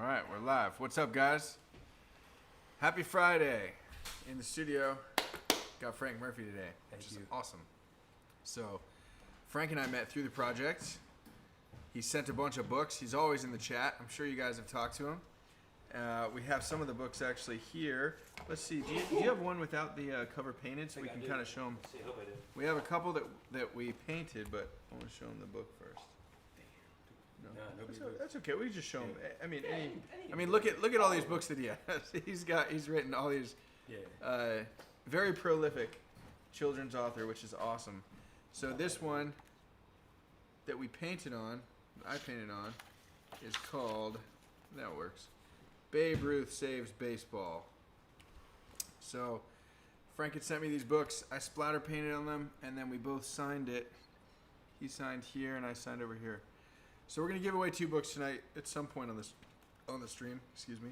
All right, we're live. What's up, guys? Happy Friday. In the studio, got Frank Murphy today, which is awesome. So, Frank and I met through the project. He sent a bunch of books. He's always in the chat. I'm sure you guys have talked to him. We have some of the books actually here. Let's see. Do you have one without the cover painted so we can kind of show them? I hope I do. We have a couple that we painted, but I want to show them the book first. No, that's okay. We just show him. I mean, look at all these books that he has. He's written all these. Yeah. Very prolific children's author, which is awesome. So this one that we painted on, I painted on, is called. That works. Babe Ruth Saves Baseball. So Frank had sent me these books. I splatter painted on them, and then we both signed it. He signed here, and I signed over here. So we're gonna give away 2 books tonight at some point on the stream. Excuse me.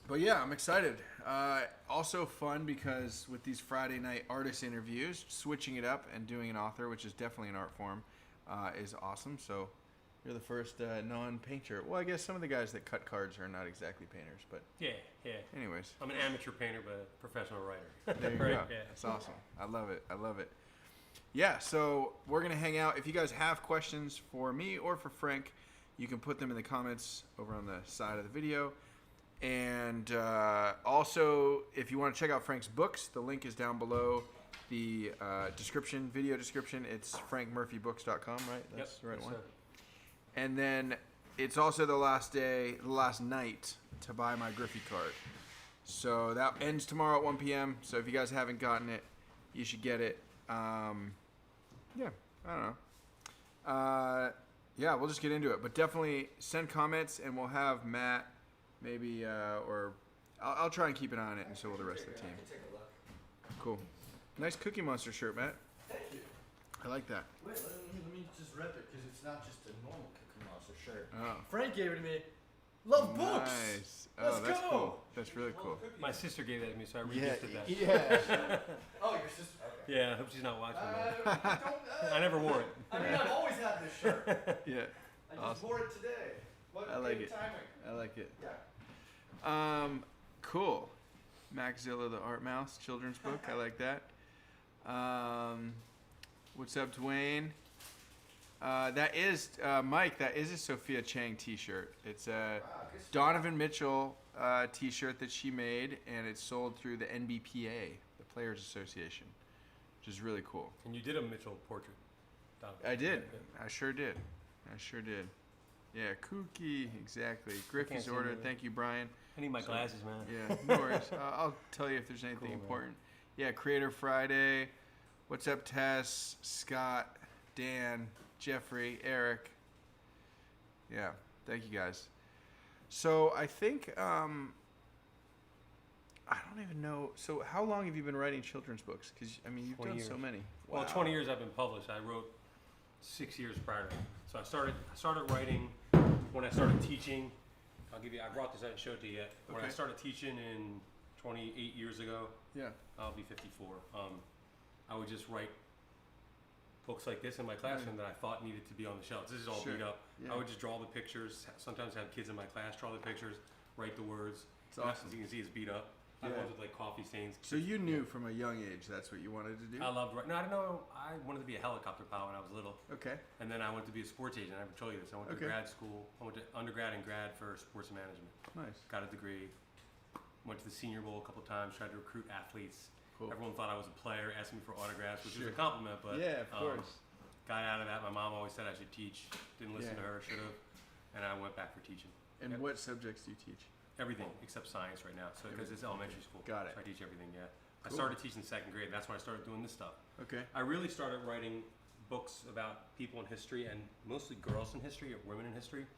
But yeah, I'm excited. Also fun because with these Friday night artist interviews, switching it up and doing an author, which is definitely an art form, is awesome. So you're the first non-painter. Well, I guess some of the guys that cut cards are not exactly painters, but yeah. Anyways, I'm an amateur painter, but a professional writer. There you right? go. Yeah. That's awesome. I love it. Yeah, so we're going to hang out. If you guys have questions for me or for Frank, you can put them in the comments over on the side of the video. And also, if you want to check out Frank's books, the link is down below the video description. It's frankmurphybooks.com, right? That's the right one. Sir. And then it's also the last night to buy my GRIFFEY card. So that ends tomorrow at 1 p.m. So if you guys haven't gotten it, you should get it. Yeah, I don't know. Yeah, we'll just get into it. But definitely send comments, and we'll have Matt, maybe, or I'll try and keep an eye on it, and so will the rest of the team. I can take a look. Cool. Nice Cookie Monster shirt, Matt. Thank you. I like that. Wait, let me just rep it, because it's not just a normal Cookie Monster shirt. Oh. Frank gave it to me. Love books! Nice. Let's that's go! Cool. That's really cool. My sister gave that to me, so I regifted that. Yeah. Oh, your sister? Okay. Yeah, I hope she's not watching that. I never wore it. I mean, I've always had this shirt. Yeah. I just wore it today. What I like it. timing? I like it. Yeah. Cool. Maxzilla the Art Mouse children's book. I like that. What's up, Dwayne? That is Mike. That is a Sophia Chang T-shirt. It's a Donovan Mitchell T-shirt that she made, and it's sold through the NBPA, the Players Association, which is really cool. And you did a Mitchell portrait. Donovan. I did. I sure did. Yeah, Kooky, exactly. Griffey's order. Thank you, Brian. I need my glasses, man. Yeah, no worries. I'll tell you if there's anything important. Yeah, Creator Friday. What's up, Tess, Scott, Dan, Jeffrey, Eric. Yeah, thank you guys. So I think, I don't even know. So how long have you been writing children's books? Because, I mean, you've done so many. Wow. Well, 20 years I've been published. I wrote 6 years prior to that. So I started writing when I started teaching. I brought this out and showed it to you yet. When I started teaching in 28 years ago, yeah, I'll be 54. I would just write books like this in my classroom that I thought needed to be on the shelves. This is all beat up. Yeah. I would just draw the pictures. Sometimes have kids in my class draw the pictures, write the words. It's awesome. As you can see, it's beat up. I wanted with like coffee stains. So you knew from a young age that's what you wanted to do? I loved writing. No, I didn't know. I wanted to be a helicopter pilot when I was little. Okay. And then I went to be a sports agent. I never told you this. I went to grad school. I went to undergrad and grad for sports management. Nice. Got a degree. Went to the Senior Bowl a couple times. Tried to recruit athletes. Cool. Everyone thought I was a player, asked me for autographs, which was a compliment. But yeah, of course. Got out of that. My mom always said I should teach. Didn't listen to her. Should have. And I went back for teaching. And what subjects do you teach? Everything except science right now. So because it's elementary school. Got it. So I teach everything. Yeah. Cool. I started teaching 2nd grade. That's when I started doing this stuff. Okay. I really started writing books about people in history and mostly girls in history or women in history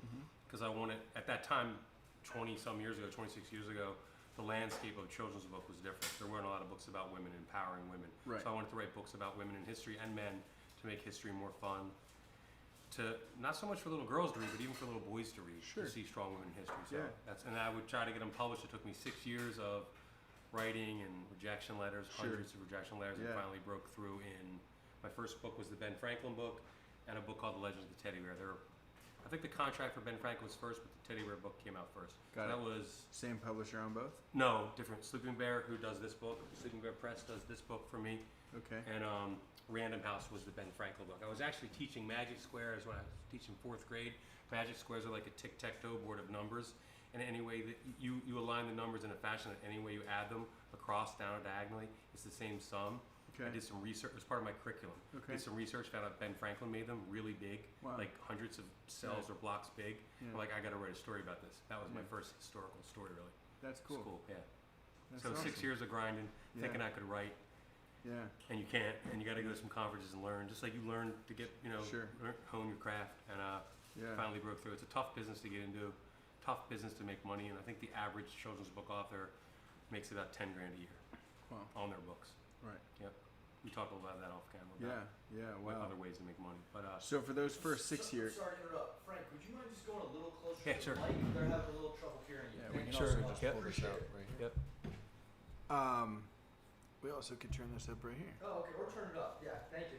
because I wanted at that time, 20-some years ago, 26 years ago, the landscape of children's book was different. There weren't a lot of books about women, empowering women. Right. So I wanted to write books about women in history and men to make history more fun. To not so much for little girls to read, but even for little boys to read, to see strong women in history. So and I would try to get them published. It took me 6 years of writing and rejection letters, hundreds of rejection letters, and finally broke through in my first book was the Ben Franklin book, and a book called The Legends of the Teddy Bear. They're I think the contract for Ben Franklin was first, but the Teddy Bear book came out first. Got so it. That was Same publisher on both? no different. Sleeping Bear, who does this book, Sleeping Bear Press does this book for me, Okay. and Random House was the Ben Franklin book. I was actually teaching Magic Squares when I was teaching 4th grade. Magic Squares are like a tic-tac-toe board of numbers, and any way that you align the numbers in a fashion that any way you add them across, down, or diagonally, it's the same sum. Okay. I did some research. It was part of my curriculum. Okay. Did some research. Found out Ben Franklin made them really big, Wow. like hundreds of cells or blocks big. Yeah. I'm like, I got to write a story about this. That was my Yeah. first historical story, really. That's cool. It's cool. Yeah. That's So 6 awesome. years of grinding, Yeah. thinking I could write, Yeah. and you can't, and you got to go to some conferences and learn. Just like you learn to get, Sure. hone your craft, and Yeah. finally broke through. It's a tough business to get into, tough business to make money, and I think the average children's book author makes about 10 grand a year Wow. on their books. Right. Yep. We talked about that off camera. Yeah. Yeah. Wow. Other ways to make money, but So for those first 6 years. Sorry to interrupt. Frank, would you mind just going a little closer Yeah, to sure. the mic? They're having a little trouble hearing you. Yeah, we Thank can you Sure. so much. Yep. Appreciate it. right here. Yep. We also could turn this up right here. Oh, okay. Or turn it up. Yeah, thank you.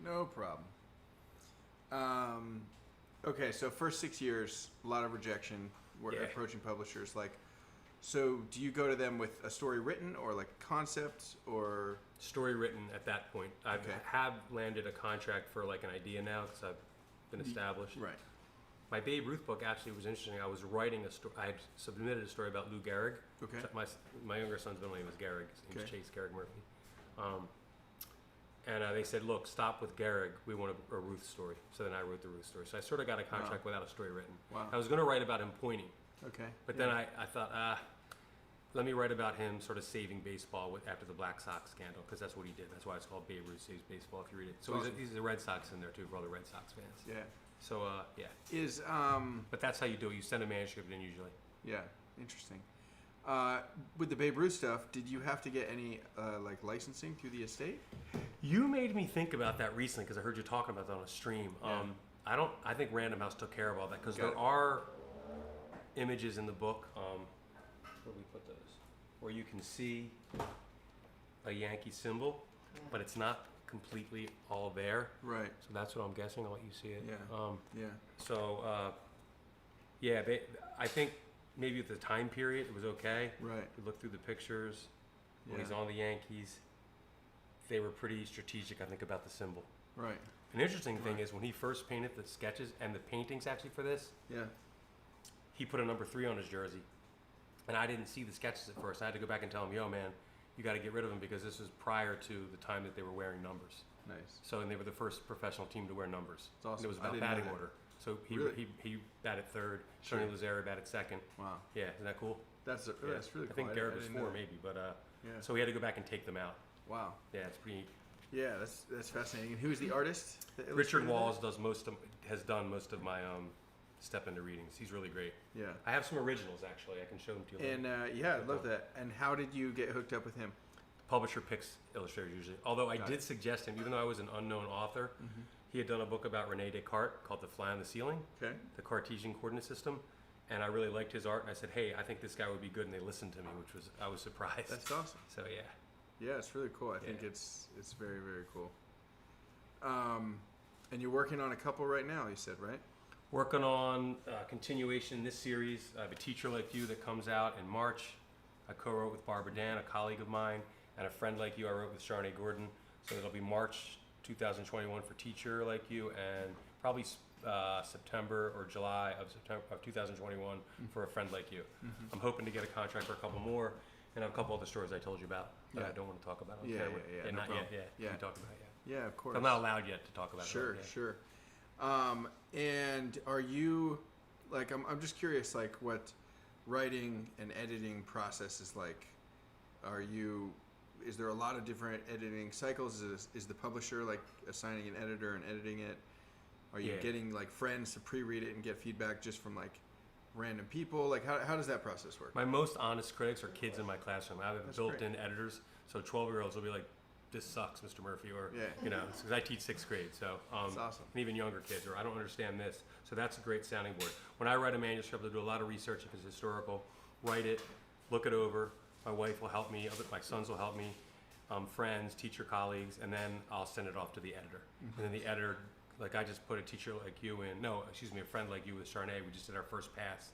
No problem. Okay, so first 6 years, a lot of rejection. We're Yeah. approaching publishers. Like, so do you go to them with a story written or like concept or? Story written at that point. I Okay. have landed a contract for like an idea now because I've been established. Right. My Babe Ruth book actually was interesting. I was writing a story. I had submitted a story about Lou Gehrig. Okay. So my younger son's middle name was Gehrig. His name was Okay. Chase Gehrig Murphy. And they said, look, stop with Gehrig. We want a Ruth story. So then I wrote the Ruth story. So I sort of got a contract without a story written. Wow. I was going to write about him pointing. Okay. But yeah. then I thought, let me write about him sort of saving baseball after the Black Sox scandal, because that's what he did. That's why it's called Babe Ruth Saves Baseball, if you read it. So Awesome. he's a Red Sox in there, too, for all the Red Sox fans. Yeah. So, yeah. Is But that's how you do it. You send a manuscript in usually. yeah, interesting. With the Babe Ruth stuff, did you have to get any like licensing through the estate? You made me think about that recently because I heard you talking about that on a stream. Yeah. I think Random House took care of all that because Got there it. are images in the book, where do we put those? Where you can see a Yankee symbol, but it's not completely all there. Right. So that's what I'm guessing. I'll let you see it. Yeah. Yeah. So, yeah, I think maybe at the time period it was okay. Right. You look through the pictures when Yeah. he's on the Yankees. They were pretty strategic, I think, about the symbol. Right. An interesting thing Right. is when he first painted the sketches and the paintings actually for this, Yeah. he put a number 3 on his jersey. And I didn't see the sketches at first. I had to go back and tell him, yo, man, you got to get rid of them because this was prior to the time that they were wearing numbers. Nice. So, and they were the first professional team to wear numbers. It's awesome. And it was I about didn't know batting that. order. So Really? he batted third. Sure. Tony Lazzara batted second. Wow. Yeah, isn't that cool? That's Yeah. really cool. I think I Garrett was didn't know 4 that. maybe, but Yeah. so we had to go back and take them out. Wow. Yeah, it's pretty neat. Yeah, that's fascinating. And who's the artist? that Richard illustrated Walls that? has done most of my step into readings. He's really great. Yeah. I have some originals actually. I can show them to you. later. And yeah, I love that. And how did you get hooked up with him? Publisher picks illustrators usually. Although I Got did it. suggest him, even though I was an unknown author, he had done a book about Rene Descartes called The Fly on the Ceiling, Okay. the Cartesian coordinate system. And I really liked his art, and I said, "Hey, I think this guy would be good." And they listened to me, I was surprised. That's awesome. So yeah, Yeah, it's really cool. I think Yeah. it's very, very cool. And you're working on a couple right now, you said, right? working on continuation in this series. I have A Teacher Like You that comes out in March. I co-wrote with Barbara Dan, a colleague of mine, and A Friend Like You I wrote with Sharnay Gordon. So it'll be March 2021 for Teacher Like You, and probably September or July of 2021 for A Friend Like You. I'm hoping to get a contract for a couple more, and I have a couple other stories I told you about that I Yeah. don't want to talk about on Yeah, camera. yeah, no not problem. yet. Yeah. Can talk about it yet. Yeah, of course. I'm not allowed yet to talk about Sure, it. Yeah. sure. And are you, like, I'm just curious, like, what writing and editing process is like. Is there a lot of different editing cycles? Is the publisher like assigning an editor and editing it? Are you Yeah. getting like friends to pre-read it and get feedback just from like random people? Like, how does that process work? My most honest critics are kids in my classroom. I have That's built-in editors, so 12-year-olds will be like, "This sucks, Mr. Murphy," or Yeah. you know, because I teach 6th grade, so That's awesome. and even younger kids, or I don't understand this. So that's a great sounding board. When I write a manuscript, I do a lot of research if it's historical. Write it, look it over. My wife will help me. My sons will help me. Friends, teacher colleagues, and then I'll send it off to the editor. And then the editor like I just put a teacher like you in, a friend like you with Charnay. We just did our first pass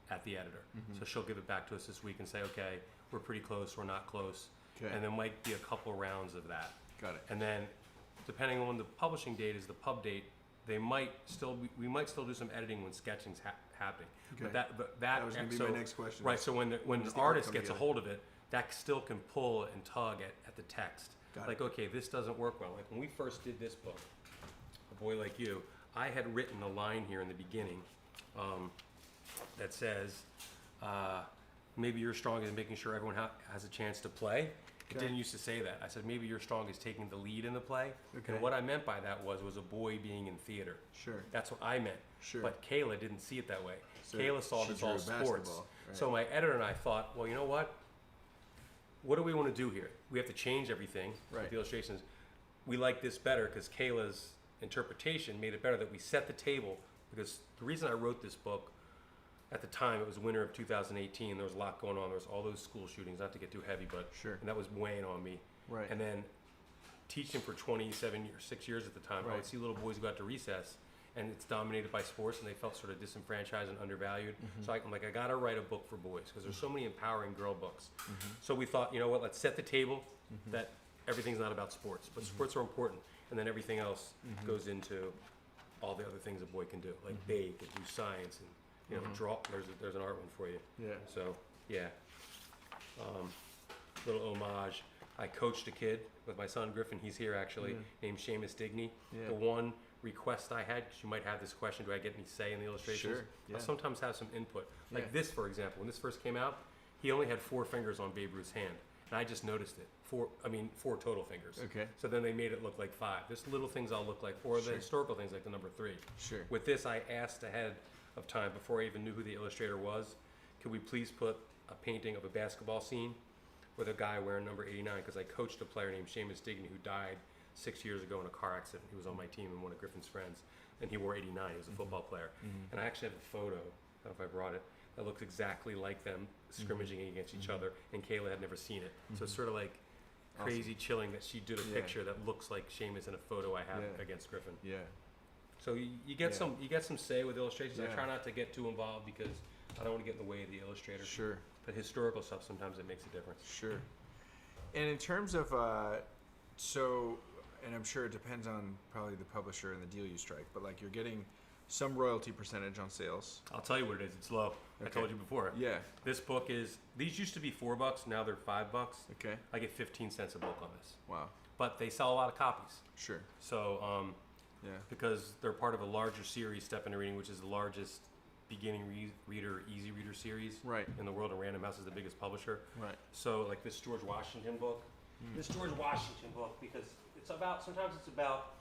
at the editor. So she'll give it back to us this week and say, okay, we're pretty close, we're not close. Okay. And there might be a couple rounds of that. Got it. And then, depending on when the publishing date is, the pub date, we might still do some editing when sketching's happening. Okay. But That was going to be my next question. Right. So when an the art artist come gets together? a hold of it, that still can pull and tug at the text. Got Like, it. okay, this doesn't work well. Like when we first did this book, A Boy Like You, I had written a line here in the beginning that says, maybe you're strong in making sure everyone has a chance to play. It Okay. didn't used to say that. I said maybe you're strong is taking the lead in the play. Okay. And what I meant by that was a boy being in theater. Sure. That's what I meant. Sure. But Kayla didn't see it that way. So Kayla saw she it as all drew sports. basketball, right. So my editor and I thought, well, you know what? What do we want to do here? We have to change everything Right. with the illustrations. We like this better because Kayla's interpretation made it better that we set the table, because the reason I wrote this book at the time, it was winter of 2018. There was a lot going on. There was all those school shootings, not to get too heavy, but Sure. and that was weighing on me. Right. And then teaching for 6 years at the time, I Right. would see little boys go out to recess, and it's dominated by sports, and they felt sort of disenfranchised and undervalued. So I'm like, I gotta write a book for boys because there's so many empowering girl books. So we thought, you know what? Let's set the table that everything's not about sports, but sports are important, and then everything else goes into all the other things a boy can do, like bathe and do science and draw. There's an art one for you. Yeah. So yeah, little homage. I coached a kid with my son Griffin. He's here actually, named Seamus Digney. Yeah. The one request I had, because you might have this question: do I get any say in the illustrations? Sure, yeah. I'll sometimes have some input. Like Yeah. this, for example, when this first came out, he only had 4 fingers on Babe Ruth's hand, and I just noticed it. 4 total fingers. Okay. So then they made it look like 5. There's little things I'll look like, or the Sure. historical things like the number 3. Sure. With this, I asked ahead of time, before I even knew who the illustrator was, could we please put a painting of a basketball scene with a guy wearing number 89? Because I coached a player named Seamus Digney who died 6 years ago in a car accident. He was on my team and one of Griffin's friends, and he wore 89. He was a football player. And I actually have a photo, I don't know if I brought it, that looks exactly like them scrimmaging against each other, and Kayla had never seen it. So it's sort of like crazy chilling that she did a Yeah. picture that looks like Seamus in a photo I have Yeah. against Griffin. Yeah. So you get some say with illustrations. I Yeah. try not to get too involved because I don't want to get in the way of the illustrator. Sure. But historical stuff, sometimes it makes a difference. Sure. And in terms of and I'm sure it depends on probably the publisher and the deal you strike, but like you're getting some royalty percentage on sales. I'll tell you what it is. It's low. I Okay. told you before. Yeah. This book is. These used to be $4. Now they're $5. Okay. I get 15 cents a book on this. Wow. But they sell a lot of copies. Sure. So Yeah. because they're part of a larger series, Step Into Reading, which is the largest beginning reader, easy reader series Right. in the world, and Random House is the biggest publisher. Right. So like this George Washington book, this George Washington book, because sometimes it's about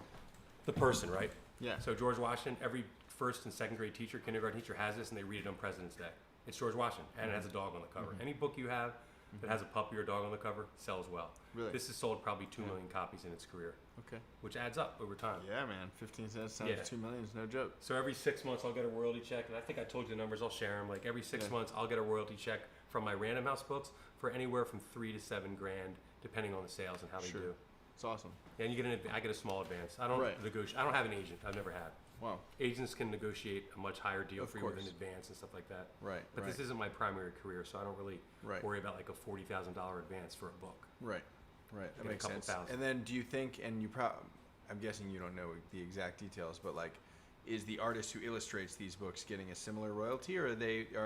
the person, right? Yeah. So George Washington, every first and second grade teacher, kindergarten teacher has this, and they read it on President's Day. It's George Washington, and it has a dog on the cover. Any book you have that has a puppy or dog on the cover sells well. Really? This has sold probably 2 million copies in its career, Okay. which adds up over time. Yeah, man. 15 cents times Yeah. 2 million is no joke. So every 6 months I'll get a royalty check, and I think I told you the numbers. I'll share them. Like every 6 Yeah. months I'll get a royalty check from my Random House books for anywhere from $3 to $7 grand, depending on the sales and how they Sure. do. It's awesome. Yeah, and I get a small advance. I don't Right. negotiate. I don't have an agent. I've never had. Wow. Agents can negotiate a much higher deal Of for you with an course. advance and stuff like that. Right. But right. this isn't my primary career, so I don't really Right. worry about like a $40,000 advance for a book. Right. Right. That Get a makes couple sense. thousand. And then do you think, and I'm guessing you don't know the exact details, but like, is the artist who illustrates these books getting a similar royalty, or are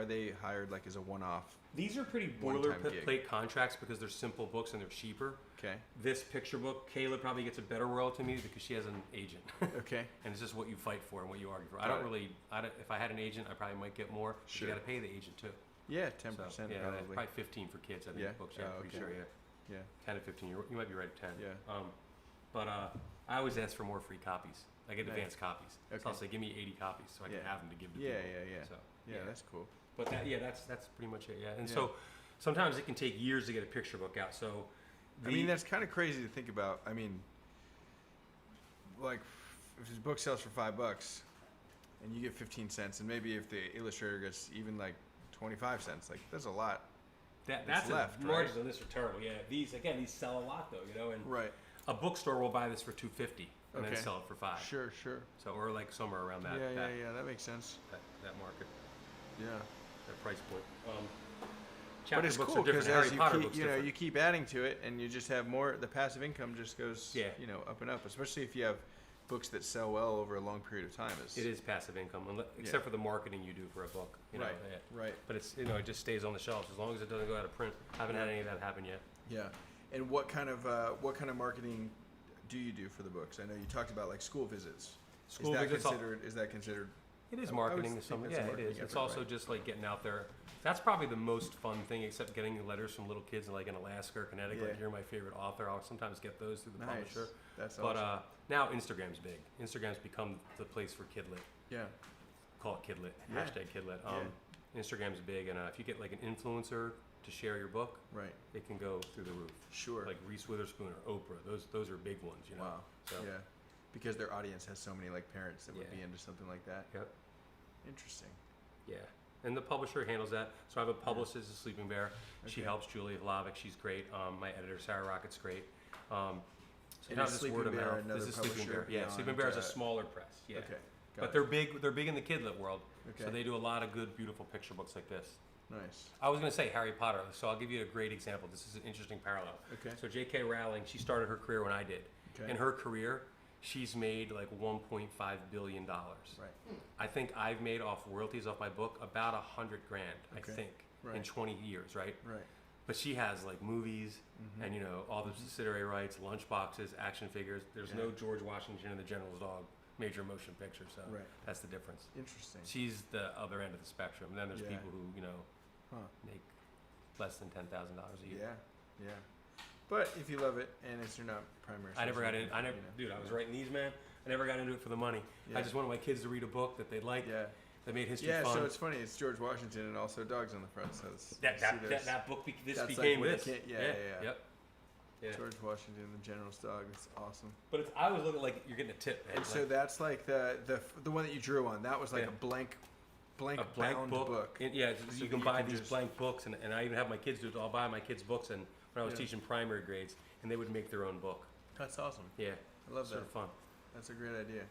they hired like as a one-off? These are pretty One-time gig. boilerplate contracts because they're simple books and they're cheaper. Okay. This picture book, Kayla probably gets a better royalty to me because she has an agent. Okay. And it's just what you fight for and what you argue for. Got it. If I had an agent, I probably might get more. But Sure. you got to pay the agent too. Yeah, So, 10% yeah, probably. probably 15 for kids. I think Yeah? books. Yeah, Oh, I'm pretty okay. sure. Yeah, Yeah. 10 to 15. You might be right at 10. Yeah. But I always ask for more free copies. I get Nice. advanced copies. Okay. So I'll say, give me 80 copies so I can Yeah. have them to give to Yeah, people. yeah, yeah. So, Yeah, that's cool. But that's pretty much it. Yeah. And Yeah. so sometimes it can take years to get a picture book out. So I mean, that's kind of crazy to think about. I mean, like, if his book sells for $5 and you get 15 cents, and maybe if the illustrator gets even like 25 cents, like, that's a lot. that's left, right? margins on this are terrible. Yeah. These sell a lot though, and Right. a bookstore will buy this for $250. and Okay. then sell it for $5. Sure. So or like somewhere around that That makes sense. that market, Yeah. that price point. But Chapter it's books cool are different. because as Harry you Potter keep, books you know, different. you keep adding to it, and you just have more. The passive income just goes, Yeah. you know, up and up. Especially if you have books that sell well over a long period of time. It is passive income, except for the marketing you do for a book. You know, Right. But it's it just stays on the shelves as long as it doesn't go out of print. Haven't had any of that happen yet. Yeah. And what kind of marketing do you do for the books? I know you talked about like school visits. School visits. Is that considered? It is I would marketing to think some. that's Yeah, a it marketing is. It's effort, also right. just like getting out there. That's probably the most fun thing, except getting letters from little kids in like in Alaska or Connecticut. Yeah. Like, you're my favorite author. I'll sometimes get those through the Nice. publisher. That's But awesome. now Instagram's big. Instagram's become the place for kidlit. Yeah. Call it kidlit. Yeah. Hashtag kidlit. Instagram's big, and if you get like an influencer to share your book, Right. it can go through the roof. Sure. Like Reese Witherspoon or Oprah. Those are big ones, you know. Wow. So, Yeah. Because their audience has so many like parents that would Yeah. be into something like that. Yep. Interesting. Yeah. And the publisher handles that. So I have a publicist, a Sleeping Bear. She Okay. helps Julia Vlavic. She's great. My editor, Sarah Rocket's great. So And now is this Sleeping word of Bear mouth. another This is Sleeping publisher Bear. Yeah, beyond, Sleeping Bear is a smaller press. Yeah. Okay. But they're big. They're big in the kidlit world. Okay. So they do a lot of good, beautiful picture books like this. Nice. I was going to say Harry Potter, so I'll give you a great example. This is an interesting parallel. Okay. So J.K. Rowling, she started her career when I did. Okay. In her career, she's made like $1.5 billion. Right. I think I've made off royalties off my book about $100,000. I Okay. think in Right. 20 years, right? Right. But she has like movies Mm-hmm. and all the subsidiary rights, lunch boxes, action figures. There's no George Washington and the General's Dog major motion picture, so Right. that's the difference. Interesting. She's the other end of the spectrum. And then there's Yeah. people who Huh. make less than $10,000 a year. Yeah. Yeah. But if you love it and it's your not primary. I never source got of in. I never, income, dude. I was writing these, man. I never got into it for the money. Yeah. I just wanted my kids to read a book that they liked. Yeah. That made history Yeah. fun. So it's funny. It's George Washington and also dogs on the front. So it's, that book. This that's like became when the this. kid- yeah. Yep. Yeah. George Washington and the General's dog. It's awesome. But I was looking like you're getting a tip, man. And so that's like the one that you drew on. That was like Yeah. a blank a blank bound book. book. Yeah, So you that can you buy can these just- blank books, and I even have my kids do it. I'll buy my kids books, and when I was Yeah. teaching primary grades, and they would make their own book. That's awesome. Yeah, I love sort that. of fun. That's a great idea.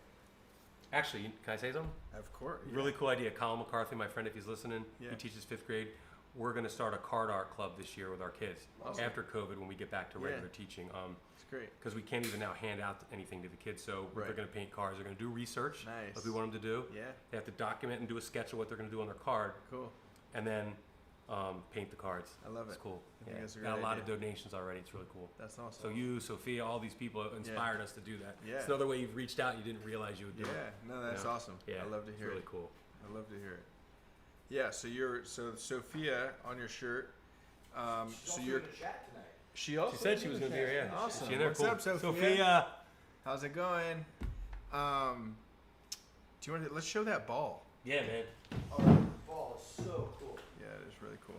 Actually, can I say something? Of course. Yeah. Really cool idea. Colin McCarthy, my friend, if he's listening, Yeah. he teaches 5th grade. We're going to start a card art club this year with our kids Awesome. after COVID when we get back to Yeah. regular teaching. It's great. Because we can't even now hand out anything to the kids. So Right. they're going to paint cards. They're going to do research, Nice. like we want them to do. Yeah. They have to document and do a sketch of what they're going to do on their card, Cool. and then paint the cards. I love It's it. cool. I think Yeah. that's a Got a great lot of idea. donations already. It's really cool. That's awesome. So you, Sophia, all these people inspired us to do that. Yeah. It's another way you've reached out and you didn't realize you would do Yeah. it. No, that's Yeah. awesome. Yeah. I love to hear It's really it. cool. I love to hear it. Yeah. So Sophia on your shirt. So you're. in the chat tonight. She also. She said she was going to be here. Yeah. Awesome. She in there? What's Cool. up, Sophia? Sophia. How's it going? Do you want to? Let's show that ball. Yeah, man. Oh, that ball is so cool. Yeah, it is really cool.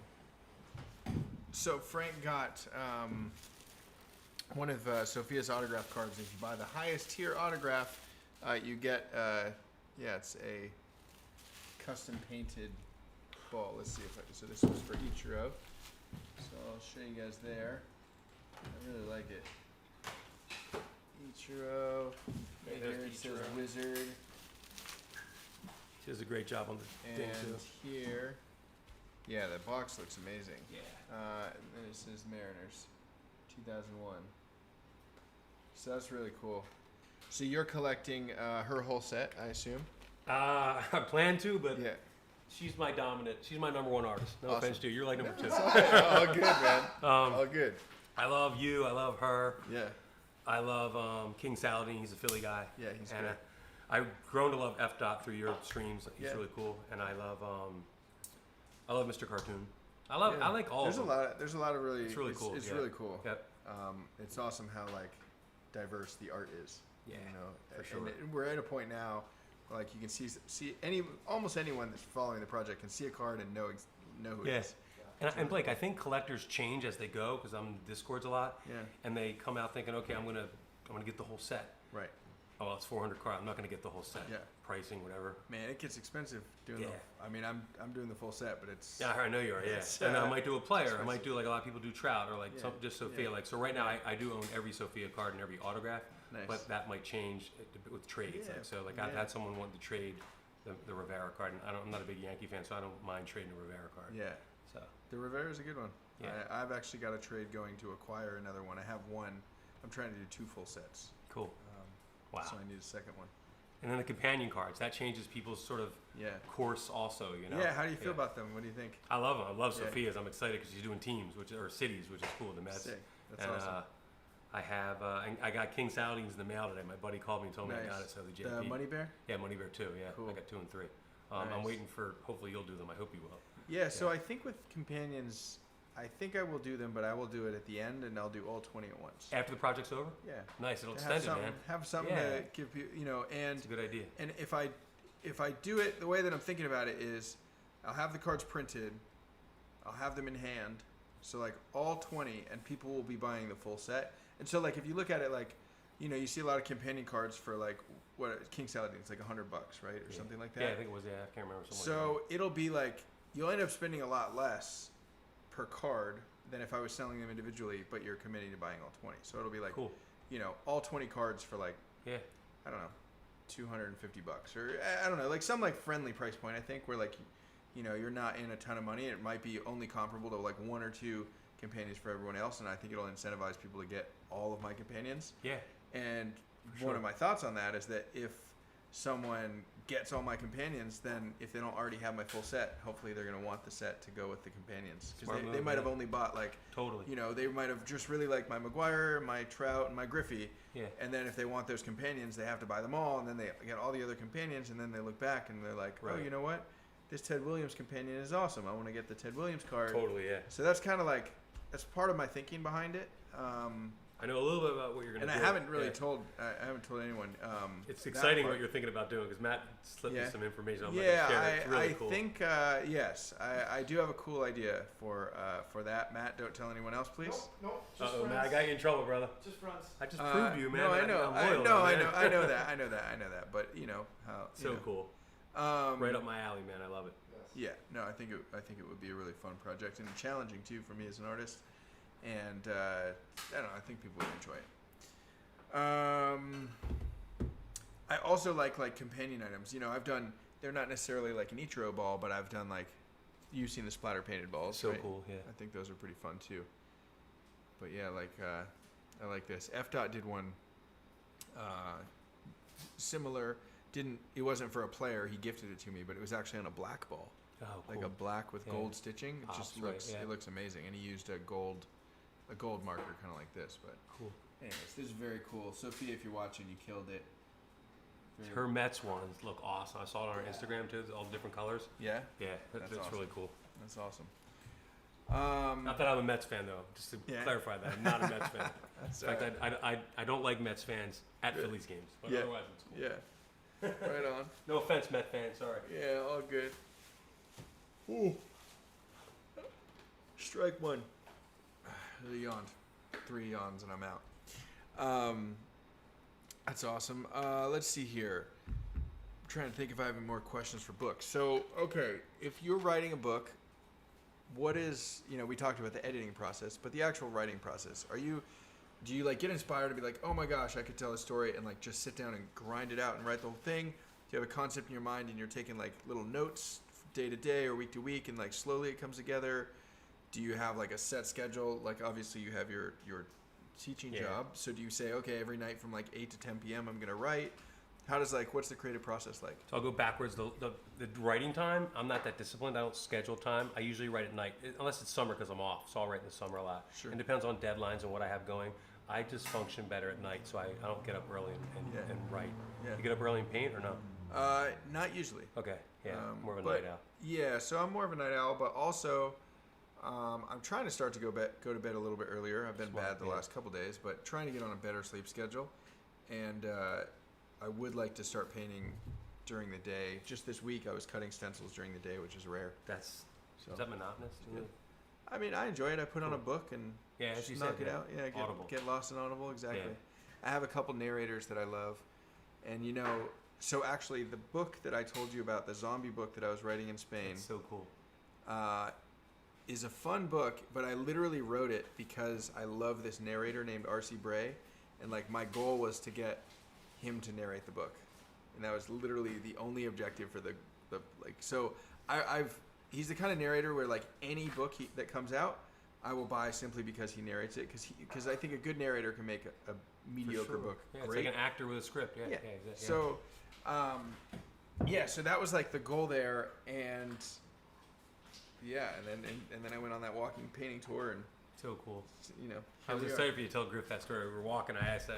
So Frank got one of Sophia's autograph cards. If you buy the highest tier autograph, you get it's a custom painted ball. Let's see if so this was for Ichiro. So I'll show you guys there. I really like it. Ichiro. Right there's here it says Ichiro. Wizard. She does a great job on the thing, And too. here, yeah, the box looks amazing. Yeah. And then it says Mariners, 2001. So that's really cool. So you're collecting her whole set, I assume? I plan to, but Yeah. she's my dominant. She's my number one artist. No Awesome. offense to you. You're like number two. All good, man. All good. I love you. I love her. Yeah. I love King Saladin. He's a Philly guy. Yeah, he's and great. I've grown to love F. Dot through your streams. He's Yeah. really cool. And I love Mr. Cartoon. I like all There's of a them. lot. There's a lot of really. It's really cool, It's yeah. really cool. Yep. It's awesome how like diverse the art is. Yeah, You know, for sure. And we're at a point now where like you can see almost anyone that's following the project can see a card and know who it Yeah. is. And Blake, I think collectors change as they go because I'm in Discords a lot. Yeah. And they come out thinking, okay, I'm gonna get the whole set. Right. Oh, well, it's 400 cards. I'm not going to get the whole set. Yeah. Pricing, whatever. Man, it gets expensive doing Yeah. I mean, I'm doing the full set, but it's Yeah, I know you are. Yeah, It's, and I might do a player. I expensive. might do like a lot of people do Trout or like Yeah. just Sophia. Yeah. Like so, right now I do own every Sophia card and every autograph, nice. but that might change with trades. Yeah. Like, so like I've Yeah. had someone want to trade the Rivera card, and I'm not a big Yankee fan, so I don't mind trading a Rivera card. Yeah, So the Rivera is a good one. Yeah. I've actually got a trade going to acquire another one. I have one. I'm trying to do 2 full sets. cool. Wow. So I need a second one. And then the companion cards that changes people's sort of Yeah. course also. You know. Yeah. How do you feel about them? What do you think? I love them. I love Yeah. Sophia's. I'm excited because she's doing teams, or cities, which is cool. The Mets. Sick. That's And awesome. I have I got King Saladin's in the mail today. My buddy called me and told me I got it. So the JP. The Money Bear. Yeah, Money Bear 2. Yeah, Cool. I got 2 and 3. Nice. I'm waiting for. Hopefully you'll do them. I hope you will. Yeah. So I think with companions, I think I will do them, but I will do it at the end, and I'll do all 20 at once. After the project's over. Yeah. Nice. It'll To extend it, something, man. have something Yeah. to give people, and It's a good idea. and if I do it the way that I'm thinking about it is, I'll have the cards printed, I'll have them in hand, so like all 20, and people will be buying the full set. And so like if you look at it like, you see a lot of companion cards for like what King Saladin, it's like $100, right, or something like that. Yeah, I think it was. Yeah, I can't remember. Something So it'll be like you'll end up spending a lot less per card than if I was selling them individually, but you're committing to buying all 20. So it'll be like, cool. all 20 cards for like, Yeah. I don't know, $250, or I don't know, like some like friendly price point. I think where like, you're not in a ton of money. It might be only comparable to like 1 or 2 companions for everyone else, and I think it'll incentivize people to get all of my companions. Yeah. And For one sure. of my thoughts on that is that if someone gets all my companions, then if they don't already have my full set, hopefully they're going to want the set to go with the companions. Because Smart they move, might have yeah. only bought like, Totally. they might have just really liked my McGuire, my Trout, and my Griffey. Yeah. And then if they want those companions, they have to buy them all, and then they get all the other companions, and then they look back and they're like, oh, Right. you know what? This Ted Williams companion is awesome. I want to get the Ted Williams card. Totally. Yeah. So that's kind of like, that's part of my thinking behind it. I know a little bit about what you're gonna And do. I haven't really Yeah. told anyone. It's that exciting part. what you're thinking about doing because Matt slipped me Yeah. some information. I'm Yeah, share it. It's really I cool. think yes, I do have a cool idea for that. Matt, don't tell anyone else, please. Nope. Just Uh-oh, friends. Matt, I got you in trouble, brother. Just friends. I just proved you, man. No, I know. I'm loyal, I man. know. I know that. I know that. But how So cool. Right up my alley, man. I love it. Yes. Yeah. No, I think it would be a really fun project and challenging too for me as an artist. And I don't know. I think people would enjoy it. I also like companion items. I've done. They're not necessarily like an Ichiro ball, but I've done like. You've seen the splatter painted balls. So right? cool. Yeah. I think those are pretty fun too. But yeah, I like this. FDOT did one similar. It wasn't for a player. He gifted it to me, but it was actually on a black ball, Oh, cool. like a black with Yeah. gold stitching. It Pops, just right, looks yeah. it looks amazing, and he used a gold marker, kind of like this. But Cool. anyways, this is very cool. Sophia, if you're watching, you killed it. Her Mets ones look awesome. I saw it on her Instagram too. All the different colors. Yeah, Yeah, That's that's awesome. really cool. that's awesome. Not that I'm a Mets fan though. Just to Yeah. clarify that, I'm not a Mets fan. That's In fact, I don't like Mets fans at Yeah. Phillies games, but Yeah. otherwise it's cool. yeah, right on. No offense, Met fans. Sorry. Yeah, all good. Ooh. Strike one. I yawned. 3 yawns and I'm out. That's awesome. Let's see here. I'm trying to think if I have any more questions for books. So, okay, if you're writing a book, what is, we talked about the editing process, but the actual writing process, do you get inspired to be like, oh my gosh, I could tell a story and just sit down and grind it out and write the whole thing? Do you have a concept in your mind and you're taking little notes day to day or week to week and slowly it comes together? Do you have a set schedule? Obviously you have your teaching Yeah. job. So do you say, okay, every night from 8 to 10 p.m. I'm going to write? How does what's the creative process like? So I'll go backwards. The writing time, I'm not that disciplined. I don't schedule time. I usually write at night, unless it's summer because I'm off. So I'll write in the summer a lot. Sure. It depends on deadlines and what I have going. I just function better at night, so I don't get up early Yeah. and write. Yeah. You get up early and paint or no? Not usually. Okay, yeah, more of a but- night owl. Yeah, so I'm more of a night owl, but also I'm trying to start to go to bed a little bit earlier. I've been Smart, bad the yeah. last couple days, but trying to get on a better sleep schedule. And I would like to start painting during the day. Just this week, I was cutting stencils during the day, which is rare. That's So is that monotonous? good. I mean, I enjoy it. I put on a book and Yeah, as just you knock said, it yeah. out. Yeah, Audible. get lost in Audible. Exactly. Yeah. I have a couple narrators that I love. And so actually the book that I told you about, the zombie book that I was writing in Spain, It's so cool. is a fun book, but I literally wrote it because I love this narrator named R.C. Bray, and like my goal was to get him to narrate the book, and that was literally the only objective for the like. So he's the kind of narrator where like any book that comes out, I will buy simply because he narrates it, because I think a good narrator can make a mediocre book Yeah, great. it's like an actor with a script. Yeah. Exactly. So, so that was like the goal there, and and then I went on that walking painting tour, and So cool. I here was we are. excited for you to tell Griff that story. We were walking. I asked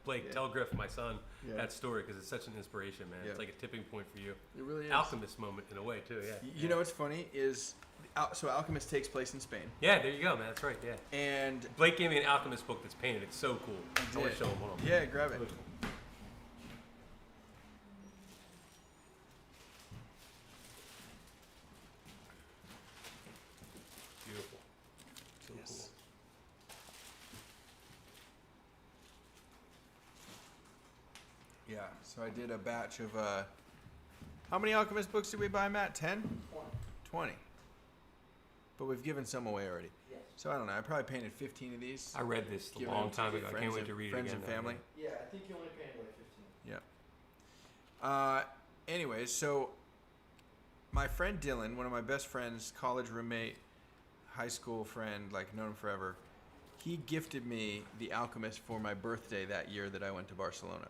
Blake, tell Griff, my son, Yeah. that story because it's such an inspiration, man. Yeah. It's like a tipping point for you. It really is. Alchemist moment in a way too. Yeah. You know what's funny is, so Alchemist takes place in Spain, Yeah, there you go, man. That's right. Yeah. and Blake gave me an Alchemist book that's painted. It's so cool. I want to show him. Hold on. yeah, grab it. Really cool. Beautiful. So Yes. cool. Yeah, so I did a batch of, how many Alchemist books did we buy, Matt? 10? 20. But we've given some away already. Yes. So I don't know, I probably painted 15 of these. I read this a Giving long them to time ago. I friends can't wait and- to read it friends again. and though. family. Yeah, I think you only painted like 15. Yeah. Anyways, so my friend Dylan, one of my best friends, college roommate, high school friend, like known him forever, he gifted me The Alchemist for my birthday that year that I went to Barcelona.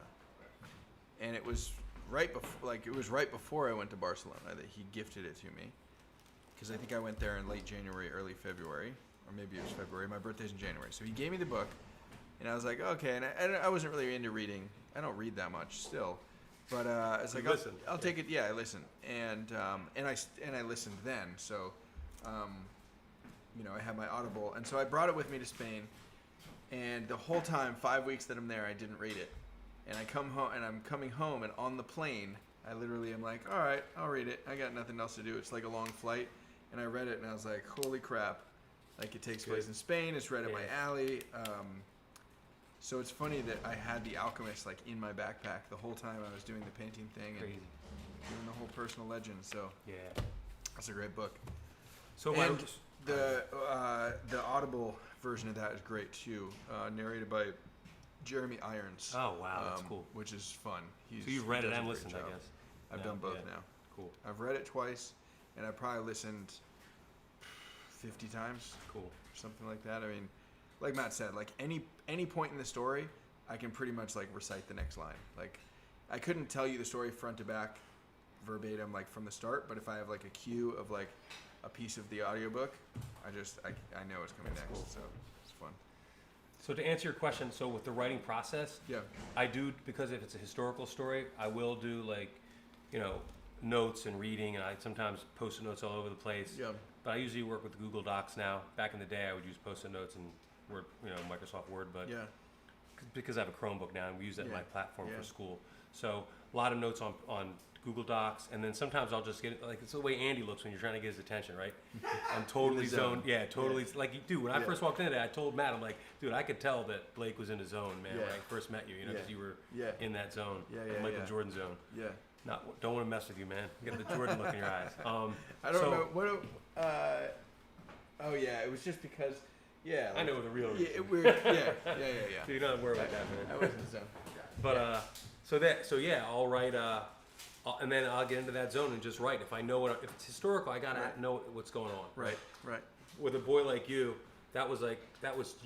And it was right before I went to Barcelona that he gifted it to me. Because I think I went there in late January, early February, or maybe it was February. My birthday's in January. So he gave me the book, and I was like, okay. And I wasn't really into reading. I don't read that much still. But I was like, I'll take it. Yeah, I listen, and I listened then. So, I had my Audible, and so I brought it with me to Spain. And the whole time, 5 weeks that I'm there, I didn't read it. And I come home, and I'm coming home, and on the plane, I literally am like, all right, I'll read it. I got nothing else to do. It's like a long flight, and I read it, and I was like, holy crap! Like it takes place in Spain. It's right up my alley. So it's funny that I had The Alchemist like in my backpack the whole time I was doing the painting thing Crazy. and doing the whole personal legend. So Yeah. that's a great book. So And the Audible version of that is great too, narrated by Jeremy Irons. Oh wow, that's cool. Which is fun. So you've read he it does a and great listened, I job. guess. I've No, done both yeah. now. Cool. I've read it twice, and I probably listened 50 times, Cool. something like that. I mean, like Matt said, like any point in the story, I can pretty much like recite the next line. Like, I couldn't tell you the story front to back, verbatim, like from the start. But if I have like a cue of like a piece of the audiobook, I know it's coming next. cool. So it's fun. So to answer your question, so with the writing process, Yeah. I do, because if it's a historical story, I will do like, notes and reading, and I sometimes post-it notes all over the place. Yeah. But I usually work with Google Docs now. Back in the day, I would use post-it notes and Word, Microsoft Word, but Yeah. because I have a Chromebook now and we use that in Yeah. my platform Yeah. for school. So a lot of notes on Google Docs, and then sometimes I'll just get like, it's the way Andy looks when you're trying to get his attention, right? I'm totally In the zone. zoned. Yeah, totally. Like, dude, when I Yeah. first walked in today, I told Matt, I'm like, dude, I could tell that Blake was in the zone, man, Yeah. when I first met you, because Yeah. you were Yeah. in that zone, Yeah, the yeah, Michael yeah. Jordan zone. Yeah. Don't want to mess with you, man. You got the Jordan look in your eyes. I don't know what. Oh yeah, it was just because. Yeah. I know the real Yeah, reason. weird. Yeah. So you don't have to worry about that, man. I was in the zone. But I'll write, and then I'll get into that zone and just write. If I know if it's historical, I gotta Right. know what's going on. Right. With a boy like you, that was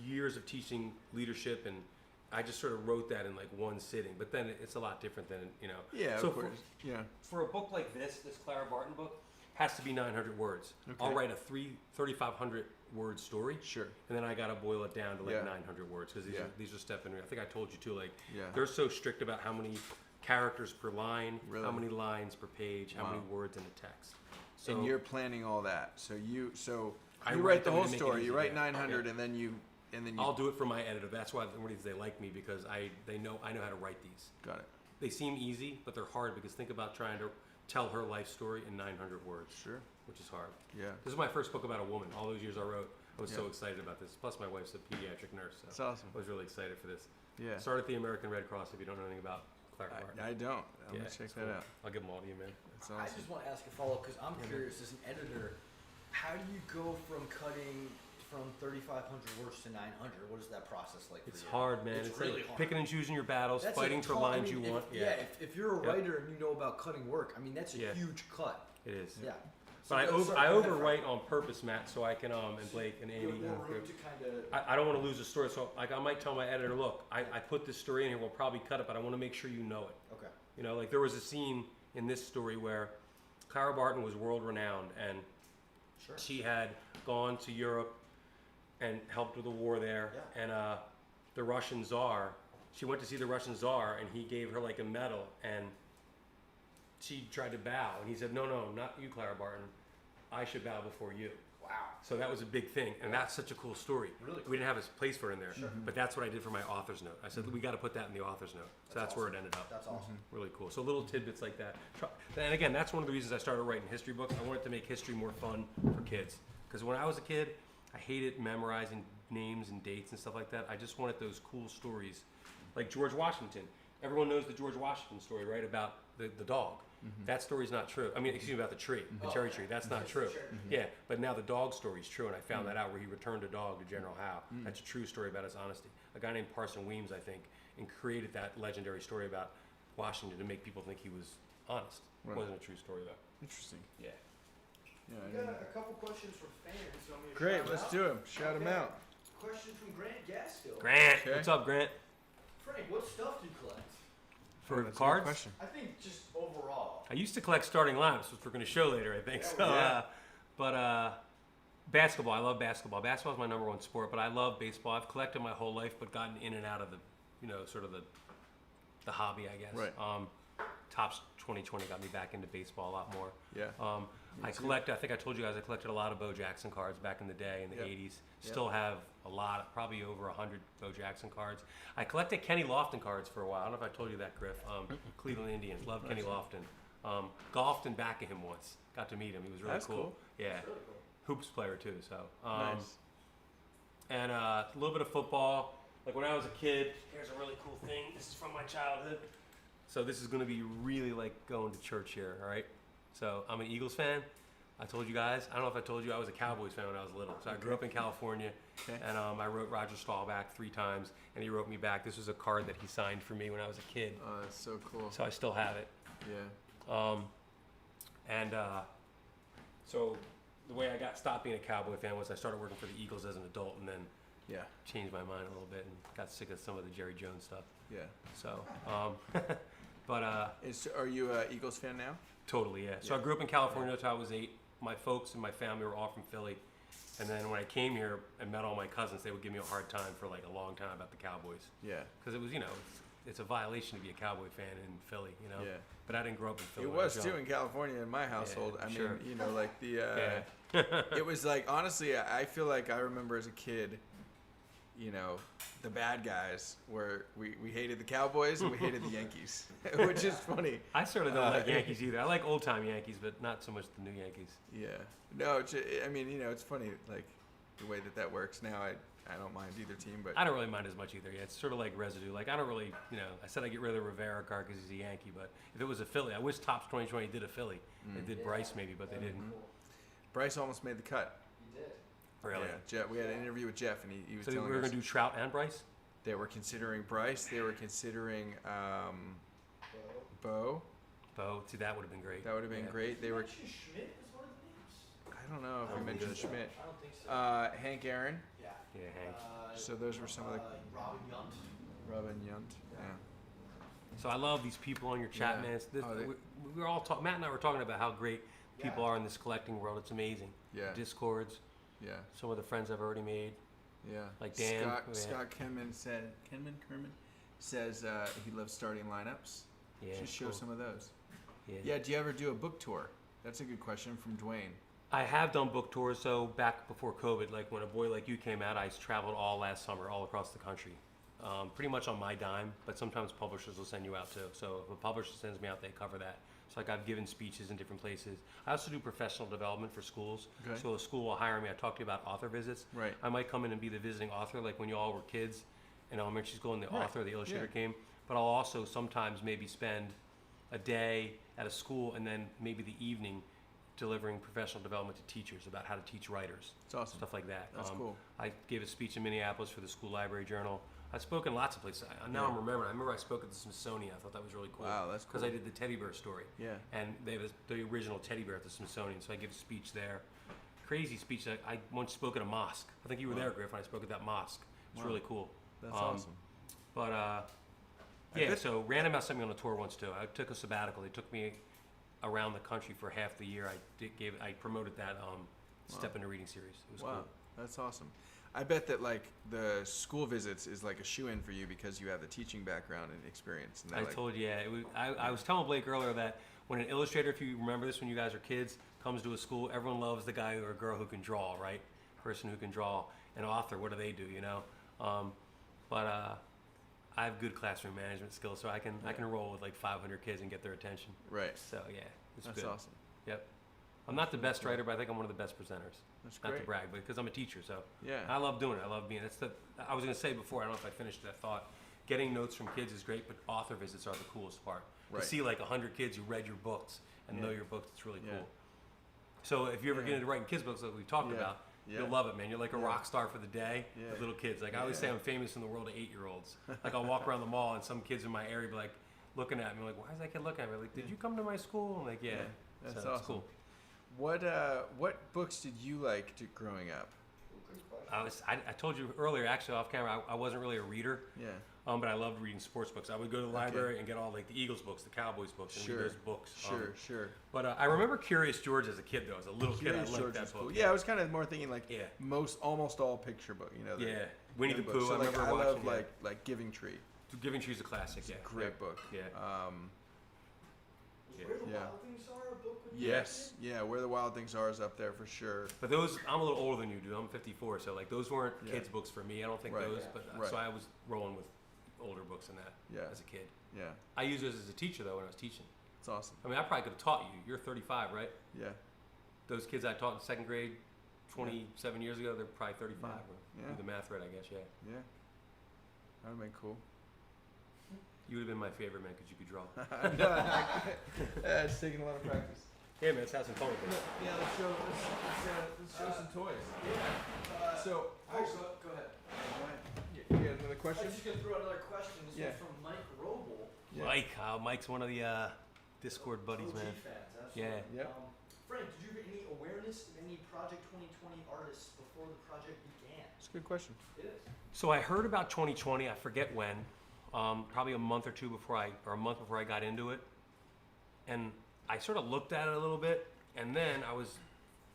years of teaching leadership, and I just sort of wrote that in like one sitting. But then it's a lot different than Yeah, So of course. Yeah. For a book like this Clara Barton book, has to be 900 words. Okay. I'll write a 3,500 word story. Sure. And then I gotta boil it down to like Yeah. 900 words because these are step and I think I told you too. Like Yeah. they're so strict about how many characters per line, Really? how many lines per page, how many Wow. words in a text. So And you're planning all that. So you I write write the them whole to make it story. easy, You write yeah. 900, Yeah. and then you. I'll do it for my editor. That's why the reason they like me because I know how to write these. Got it. They seem easy, but they're hard because think about trying to tell her life story in 900 words. Sure. Which is hard. Yeah. This is my first book about a woman. All those years I wrote, I was so Yeah. excited about this. Plus, my wife's a pediatric nurse, so That's awesome. I was really excited for this. Yeah. Start at the American Red Cross if you don't know anything about Clara Martin. I don't. I'm Yeah, gonna check it's that cool. out. I'll give them all to you, man. That's I awesome. just want to ask a follow-up because I'm curious as an editor, how do you go from cutting from 3,500 words to 900? What is that process like for It's you? hard, man. It's really like hard. picking and choosing your battles, That's fighting a for ton- lines I mean, you want. if you're a Yep. writer and you know about cutting work, I mean, that's a Yeah. huge cut. It is. Yeah. But I go ahead, overwrite on purpose, Matt, so I can and Blake and You Andy. have more room to kind of. I don't want to lose a story, so like I might tell my editor, look, I put this story in here. We'll probably cut it, but I want to make sure you know it. Okay. You know, like there was a scene in this story where Clara Barton was world renowned, and Sure. she had gone to Europe and helped with the war there. Yeah. And the Russian Tsar, she went to see the Russian Tsar, and he gave her like a medal, and she tried to bow, and he said, no, not you, Clara Barton. I should bow before you. Wow. So that was a big thing, and that's such a cool story. Really cool. We didn't have a place for it in there, but that's what I did for my author's note. I said we got to put that in the author's note. So that's where it ended up. That's awesome. Really cool. So little tidbits like that. And again, that's one of the reasons I started writing history books. I wanted to make history more fun for kids. Because when I was a kid, I hated memorizing names and dates and stuff like that. I just wanted those cool stories, like George Washington. Everyone knows the George Washington story, right? About the dog. That story's not true. I mean, excuse me, about the tree, the cherry tree. That's not true. Yeah, but now the dog story's true, and I found that out where he returned a dog to General Howe. That's a true story about his honesty. A guy named Parson Weems, I think, and created that legendary story about Washington to make people think he was honest. It Right. wasn't a true story, though. Interesting. Yeah. Yeah. I We didn't- got a couple questions from fans. So I'm gonna Great. shout Let's out. do them. Shout them Okay. out. Question from Grant Gaskill. Grant, Okay. what's up, Grant? Frank, what stuff do you collect? For That's a good cards? question. I think just overall. I used to collect starting lineups, which we're going to show later, I think. Yeah, So, yeah. but basketball, I love basketball. Basketball is my number one sport, but I love baseball. I've collected my whole life, but gotten in and out of the, sort of the hobby, I guess. Right. Tops 2020 got me back into baseball a lot more. Yeah. I collect. I think I told you guys I collected a lot of Bo Jackson cards back in the day in the Yep. 80s. Yep. Still have a lot, probably over 100 Bo Jackson cards. I collected Kenny Lofton cards for a while. I don't know if I told you that, Griff. Cleveland Indians, love Kenny Lofton. Golfed in back of him once. Got to meet him. He was really That's cool. cool. Yeah, Really cool. hoops player too. So Nice. and a little bit of football. Like when I was a kid, here's a really cool thing. This is from my childhood. So this is going to be really like going to church here, all right? So I'm an Eagles fan. I told you guys. I don't know if I told you I was a Cowboys fan when I was little. So I grew up in California, Okay. and I wrote Roger Staubach 3 times, and he wrote me back. This was a card that he signed for me when I was a kid. Oh, that's so cool. So I still have it. Yeah. So the way I stopped being a Cowboy fan was I started working for the Eagles as an adult, and then Yeah. changed my mind a little bit and got sick of some of the Jerry Jones stuff. Yeah. So, but Are you a Eagles fan now? totally, yeah. So I grew up in California until I was 8. My folks and my family were all from Philly. And then when I came here and met all my cousins, they would give me a hard time for like a long time about the Cowboys. Yeah. Because it was, it's a violation to be a Cowboy fan in Philly, Yeah. But I didn't grow up in Philly. It when I was young. too in California in my household. I sure. mean, like the. Yeah. It was like honestly, I feel like I remember as a kid, the bad guys were we hated the Cowboys and we hated the Yankees, which is funny. I sort of don't like Yankees either. I like old time Yankees, but not so much the new Yankees. Yeah. No, I mean, it's funny like the way that works now. I don't mind either team, but I don't really mind as much either. Yeah, it's sort of like residue. Like I don't really, I said I get rid of the Rivera card because he's a Yankee, but if it was a Philly, I wish Topps 2020 did a Philly. They did Bryce maybe, but they didn't. Bryce almost made the cut. You did. Really. Yeah, Jeff. We had an interview with Jeff, and he was So we telling were us gonna do Trout and Bryce. they were considering Bryce. They were considering Bo. Bo, see that would have been great. That would have been Yeah. great. They were. Mention Schmidt as one of the names? I don't know if we mentioned Schmidt. I don't think so. Hank Aaron. Yeah. Yeah, Hank. So those were some of the. Robin Yount. Robin Yount. Yeah. So I love these people on your chat, Yeah. man. Oh, they- We were all Matt and I were talking about how great people Yeah. are in this collecting world. It's amazing. Yeah. Discords. Yeah. Some of the friends I've already made. Yeah. Like Dan, Scott, yeah. Scott Kerman says he loves starting lineups. Yeah. Just show cool. some of those. Yeah. Yeah. Do you ever do a book tour? That's a good question from Dwayne. I have done book tours. So back before COVID, like when A Boy Like You came out, I traveled all last summer, all across the country. Pretty much on my dime, but sometimes publishers will send you out too. So if a publisher sends me out, they cover that. So like I've given speeches in different places. I also do professional development for schools. Okay. So a school will hire me. I talked to you about author visits. Right. I might come in and be the visiting author, like when you all were kids in elementary school and the Right. author, the illustrator Yeah. came. but I'll also sometimes maybe spend a day at a school and then maybe the evening delivering professional development to teachers about how to teach writers. It's awesome. Stuff like that. That's cool. I gave a speech in Minneapolis for the school library journal. I've spoken lots of places. Now I'm remembering. I remember I spoke at the Smithsonian. I thought that was really cool. Wow, that's cool. Because I did the teddy bear story. Yeah. And they have the original teddy bear at the Smithsonian, so I gave a speech there. Crazy speech. I once spoke at a mosque. I think you were there, Griff, when I spoke at that mosque. It's really cool. That's awesome. But yeah, so Random House sent me on a tour once too. I took a sabbatical. They took me around the country for half the year. I promoted that Step Into Reading series. It was cool. That's awesome. I bet that like the school visits is like a shoe-in for you because you have the teaching background and experience. And I told you, yeah. I was telling Blake earlier that when an illustrator, if you remember this when you guys are kids, comes to a school, everyone loves the guy or girl who can draw, right? Person who can draw. An author, what do they do, you know? But I have good classroom management skills, so I can roll with like 500 kids and get their attention. Right. So yeah, it's That's good. awesome. Yep. I'm not the best writer, but I think I'm one of the best presenters. That's Not great. to brag, but because I'm a teacher, so Yeah. I love doing it. I love being. I was gonna say before. I don't know if I finished that thought. Getting notes from kids is great, but author visits are the coolest part. Right. To see like 100 kids who read your books and know your books, it's really Yeah. cool. So if you ever get into writing kids books, like we've talked about, you'll love it, man. You're like a rock star for the day with little kids. Like I always say, I'm famous in the world of 8-year-olds. Like I'll walk around the mall and some kids in my area be like looking at me, like, why is that kid looking at me? Like, did you come to my school? I'm like, yeah. That's So awesome. it's cool. What books did you like growing up? I told you earlier, actually off camera, I wasn't really a reader. Yeah. But I loved reading sports books. I would go to the library and get all like the Eagles books, the Cowboys books, and read those books. Sure. But I remember Curious George as a kid, though. As a little kid, I Curious liked George that was book. cool. Yeah, I was kind of more thinking like Yeah. almost all picture book. You know. Winnie the books. Pooh. So, I remember I watching. love like Giving Tree. Giving Tree's a classic. It's Yeah, a great book. Yeah. Where the Wild Things Are, a book with Yes. Yeah. Where the Wild Things Are is up there for sure. But those, I'm a little older than you, dude. I'm 54, so like those weren't kids' books for me. I don't think Right. those. Yeah. But so I was rolling with older books than that as a kid. Yeah. I used those as a teacher though when I was teaching. It's awesome. I mean, I probably could have taught you. You're 35, right? Yeah. Those kids I taught in second grade 27 years ago, they're probably 35. Yeah. Do the math right, I guess, yeah. Yeah. That would have been cool. You would have been my favorite, man, because you could draw. It's taking a lot of practice. Yeah, man, let's have some fun with this. Yeah, let's show some toys. So, Go ahead. you got another I'm question? just gonna throw out another question. This Yeah. one's from Mike Roble. Mike, Mike's one of the Discord buddies, OG man. fans, absolutely. Yeah. Yep. Frank, did you have any awareness of any Project 2020 artists before the project began? That's a good question. It is. So I heard about 2020, I forget when, probably a month or two before a month before I got into it. And I sort of looked at it a little bit, and then I was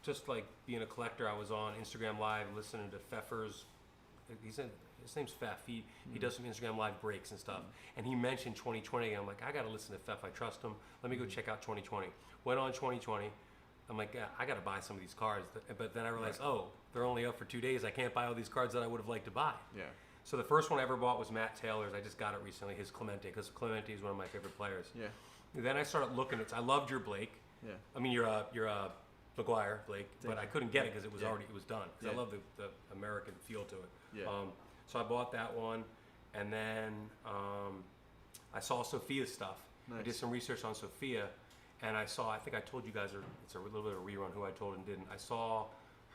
just like being a collector, I was on Instagram Live listening to Pfeffer's, his name's Pfeff, he does some Instagram Live breaks and stuff, and he mentioned 2020, and I'm like, I gotta listen to Pfeff, I trust him, let me go check out 2020. Went on 2020, I'm like, yeah, I gotta buy some of these cards, but then I realized, they're only up for 2 days, I can't buy all these cards that I would have liked to buy. Yeah. So the first one I ever bought was Matt Taylor's. I just got it recently, his Clemente, because Clemente is one of my favorite players. Yeah. Then I started looking at. I loved your Blake. Yeah. I mean, you're a McGuire Blake, but I couldn't get it because it was already done. Because I love the American feel to it. Yeah. So I bought that one, and then I saw Sophia's stuff. I did Nice. some research on Sophia, and I saw. I think I told you guys, it's a little bit of a rerun. Who I told and didn't. I saw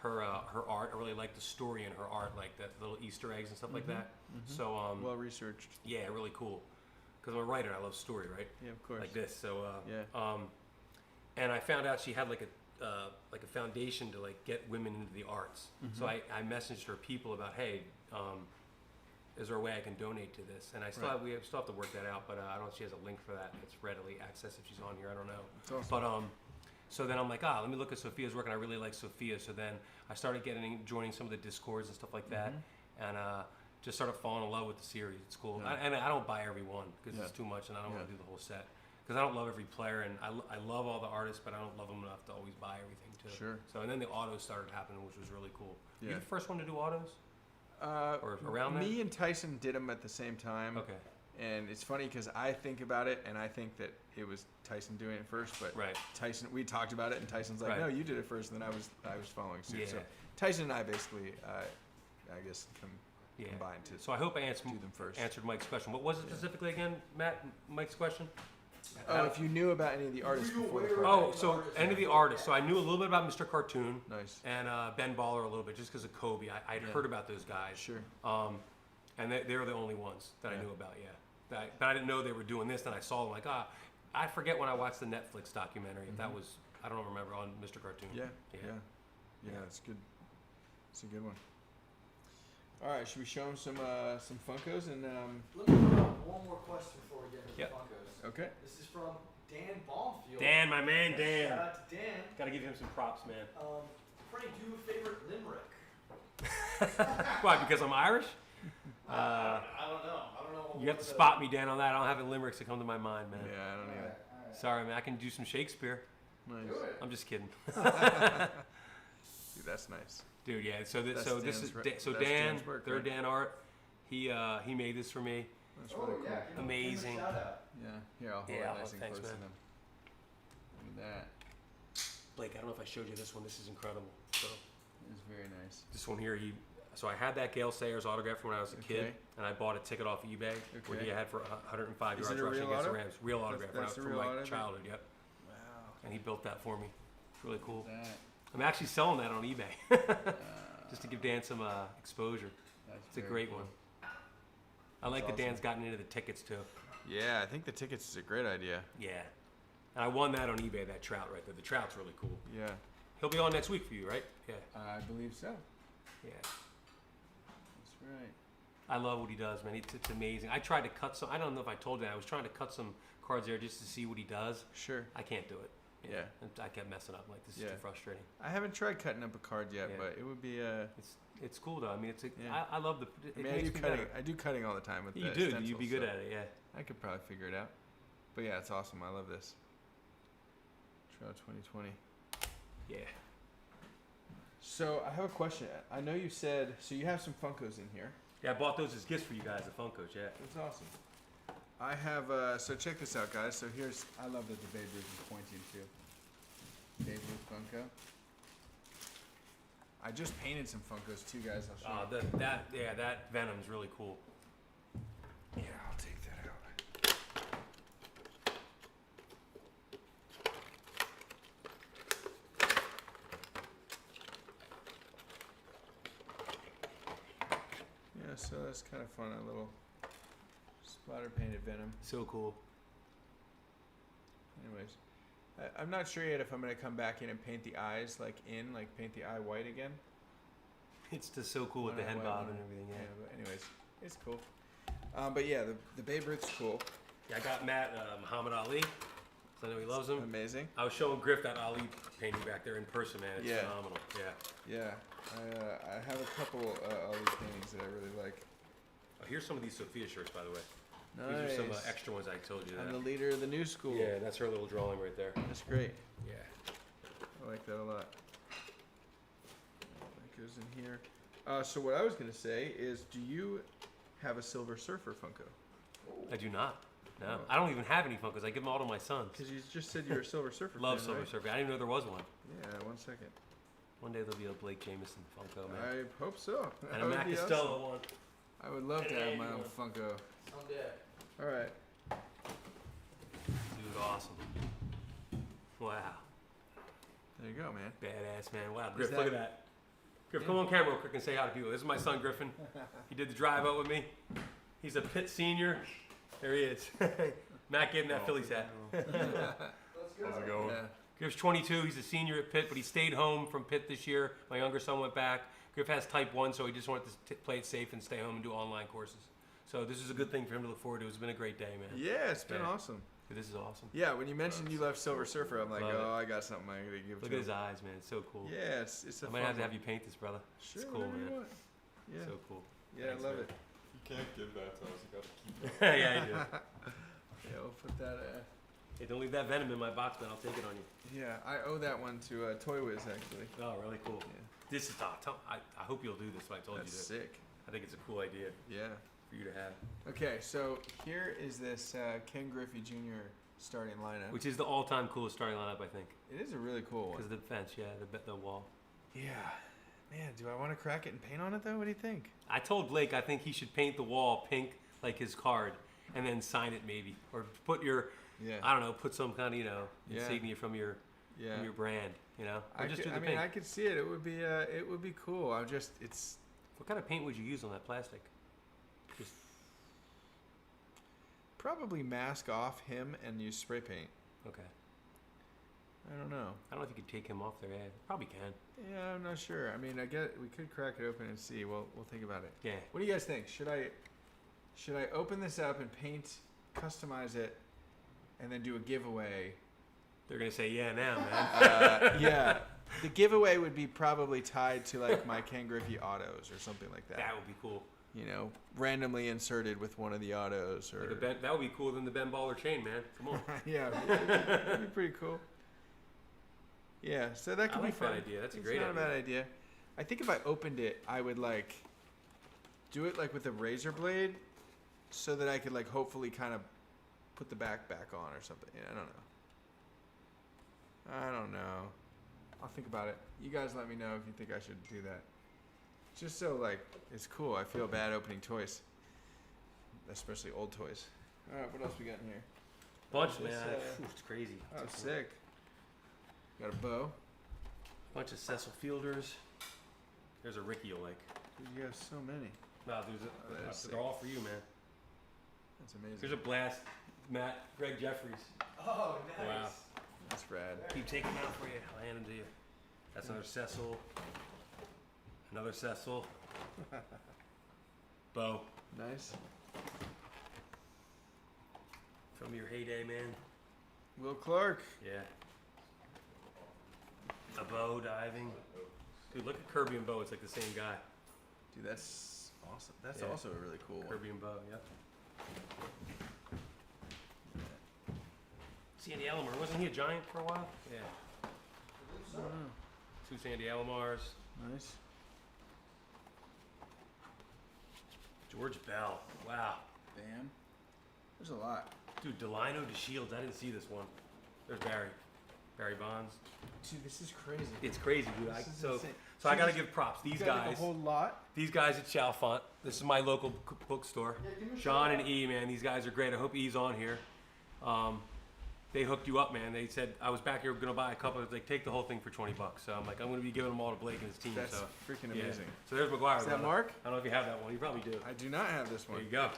her art. I really liked the story in her art, like that little Easter eggs and stuff like that. So Well researched. yeah, really cool. Because I'm a writer, I love story, right? Yeah, of course. Like this. So Yeah. and I found out she had like a foundation to like get women into the arts. So I messaged her people about, hey, is there a way I can donate to this? And I still Right. we still have to work that out, but I don't know if she has a link for that. It's readily accessed if she's on here. I don't know. That's awesome. But so then I'm like, let me look at Sophia's work, and I really like Sophia. So then I started joining some of the Discords and stuff like that, and just started falling in love with the series. It's cool. Yeah. And I don't buy every one because it's Yeah. too much, and I don't want Yeah. to do the whole set. Because I don't love every player, and I love all the artists, but I don't love them enough to always buy everything too. Sure. So and then the autos started happening, which was really cool. Yeah. You the first one to do autos? Or around that? Me and Tyson did them at the same time. Okay. And it's funny because I think about it, and I think that it was Tyson doing it first, but Right. Tyson, we talked about it, and Tyson's like, Right. no, you did it first, and then I was following suit. Yeah. So Tyson and I basically, I guess, combined to. So I hope I do them first. answered Mike's question. What was it specifically again, Matt? Mike's question? Oh, if you knew about any of the artists before the Oh, so any of the artists. So I knew a little bit about Mr. Cartoon. Nice. And Ben Baller a little bit, just because of Kobe. I'd heard about those guys. Sure. And they were the only ones that I knew about, but I didn't know they were doing this. Then I saw them like, I forget when I watched the Netflix documentary. If that was, I don't remember, on Mr. Cartoon. Yeah, it's good. It's a good one. All right, should we show them some Funkos and? Let me throw out one more question before we get into the Funkos. Okay. This is from Dan Baumfield. Dan, my man, Dan. Shout out to Dan. Gotta give him some props, man. Frank, do you have a favorite limerick? Why? Because I'm Irish? I don't know. You have to spot me, Dan, on that. I don't have any limericks that come to my mind, man. Yeah, I don't either. All right. Sorry, man. I can do some Shakespeare. Nice. Do it. I'm just kidding. Dude, that's nice. Dude, yeah. So That's this is Dan's so that's Dan, Dan's work, third right? Dan Art. He made this for me. That's really cool. Give him Amazing. a shout out. Yeah. Here, I'll hold Yeah, it nice and thanks, close man. to them. Look at that. Blake, I don't know if I showed you this one. This is incredible. So It's very nice. this one here, so I had that Gale Sayers autograph from when I was a kid, Okay. and I bought a ticket off eBay where he had for 105 Is yards it a rushing real against the auto? Rams. Real autograph that's a from real my autograph? childhood. Yep. Wow. And he built that for me. It's really cool. That. I'm actually selling that on eBay just to give Dan some exposure. It's a great one. I like that Dan's gotten into the tickets too. Yeah, I think the tickets is a great idea. Yeah. And I won that on eBay, that trout right there. The trout's really cool. Yeah. He'll be on next week for you, right? Yeah. I believe so. Yeah. That's right. I love what he does, man. It's amazing. I tried to cut some. I don't know if I told you that. I was trying to cut some cards there just to see what he does. Sure. I can't do it. Yeah. And I kept messing up. I'm like, this is too frustrating. I haven't tried cutting up a card yet, but it would be It's cool though. I mean, Yeah. I love the. I mean, I do cutting all the time with You the do. stencils, You'd be good so at it. Yeah. I could probably figure it out. But yeah, it's awesome. I love this. Trout 2020. Yeah. So I have a question. I know you said so you have some Funkos in here. Yeah, I bought those as gifts for you guys, the Funkos. Yeah. That's awesome. I have so check this out, guys. So here's I love that the Babe Ruth is pointing to Babe Ruth Funko. I just painted some Funkos too, guys. I'll show you. That Venom's really cool. Yeah, I'll take that out. Yeah, so that's kind of fun. A little splatter painted Venom. So cool. Anyways, I'm not sure yet if I'm gonna come back in and paint the eyes paint the eye white again. It's just so cool with the head bob and everything. Yeah. But anyways, it's cool. But yeah, the Babe Ruth's cool. Yeah, I got Matt Muhammad Ali. So I know he loves him. Amazing. I was showing Griff that Ali painting back there in person, man. It's phenomenal. Yeah. Yeah. I have a couple Ali paintings that I really like. Oh, here's some of these Sophia shirts, by the way. Nice. These are some extra ones I told you that. I'm the leader of the new school. Yeah, that's her little drawing right there. That's great. Yeah. I like that a lot. That goes in here. So what I was gonna say is, do you have a Silver Surfer Funko? I do not. No, Oh. I don't even have any Funkos. I give them all to my sons. Because you just said you're a Silver Surfer. Love fan, Silver right? Surfer. I didn't even know there was one. Yeah, 1 second. One day there'll be a Blake Jamieson Funko, man. I hope so. That And a would Matt be Costello awesome. one. I would love to have my own Funko. Someday. All right. Dude, awesome. Wow. There you go, man. Badass, man. Wow. Is Griff, that- look at that. Griff, come on camera real quick and say hi to people. This is my son, Griffin. He did the drive out with me. He's a Pitt senior. There he is. Matt gave him that Phillies hat. Let's go. How's it going? Yeah. Griff's 22. He's a senior at Pitt, but he stayed home from Pitt this year. My younger son went back. Griff has type 1, so he just wanted to play it safe and stay home and do online courses. So this is a good thing for him to look forward to. It's been a great day, man. Yeah, it's been Yeah. awesome. Dude, this is awesome. Yeah, when you mentioned you left Silver Surfer, I'm like, Love it. oh, I got something I'm gonna give Look to at his him. eyes, man. It's so cool. Yeah, it's a I might fun have to one. have you paint this, brother. Sure, It's cool, whatever you man. want. Yeah, So cool. yeah, Thanks, I love man. it. You can't give that to us. You gotta keep it. Yeah, I do. Yeah, we'll put that. Hey, don't leave that Venom in my box, man. I'll take it on you. Yeah, I owe that one to Toy Wiz actually. Oh, really cool. Yeah, This is I hope you'll do this. But I told that's you that. sick. I think it's a cool idea Yeah. for you to have. Okay, so here is this Ken Griffey Jr. starting lineup. Which is the all-time coolest starting lineup, I think. It is a really cool Because one. of the fence, yeah, the wall. Yeah. Man, do I want to crack it and paint on it though? What do you think? I told Blake I think he should paint the wall pink like his card, and then sign it maybe, or put your, I don't know, put some kind of insignia from your brand, Or just do the paint. I could see it. It would be cool. It's. What kind of paint would you use on that plastic? Just probably mask off him and use spray paint. okay. I don't know. I don't know if you could take him off there. Yeah, probably can. Yeah, I'm not sure. I mean, we could crack it open and see. We'll think about it. Yeah. What do you guys think? Should I open this up and paint, customize it, and then do a giveaway? They're gonna say yeah now, man. Yeah. The giveaway would be probably tied to like my Ken Griffey autos or something like that. That would be cool. Randomly inserted with one of the autos or. That would be cooler than the Ben Baller chain, man. Come on. Yeah, that'd be pretty cool. Yeah, so that could be fun. That idea. That's a it's great not idea. a bad idea. I think if I opened it, I would like do it like with a razor blade, so that I could like hopefully kind of put the back on or something. Yeah, I don't know. I'll think about it. You guys let me know if you think I should do that. Just so like it's cool. I feel bad opening toys, especially old toys. All right, what else we got in here? Bunch, man. It's crazy. Oh, sick. Got a bow. Bunch of Cecil Fielders. There's a Ricky you like. Dude, you have so many. No, that's they're all for you, man. That's amazing. Here's a blast, Matt. Greg Jeffries. Oh, nice. Wow. That's rad. Keep taking them out for you. I'll hand them to you. That's another Cecil. Another Cecil. Bo. Nice. From your heyday, man. Will Clark. Yeah. A Bo diving. Dude, look at Kirby and Bo. It's like the same guy. Dude, that's awesome. That's Yeah. also a really cool one. Kirby and Bo, yep. Sandy Alomar. Wasn't he a Giant for a while? Yeah. I don't know. 2 Sandy Alomars. Nice. George Bell. Wow. Bam. There's a lot. Dude, Delino DeShields. I didn't see this one. There's Barry. Barry Bonds. Dude, this is crazy. It's crazy, dude. This is So insane. I gotta give props. These You got, like, guys. a whole lot. These guys at Chalfont. This is my local bookstore. Sean and E, man. These guys are great. I hope E's on here. They hooked you up, man. They said I was back here gonna buy a couple. It's like take the whole thing for $20. So I'm like, I'm gonna be giving them all to Blake and his team. That's so freaking yeah. amazing. So there's McGuire. Is that brother. Mark? I don't know if you have that one. You probably do. I do not have this one. There you go.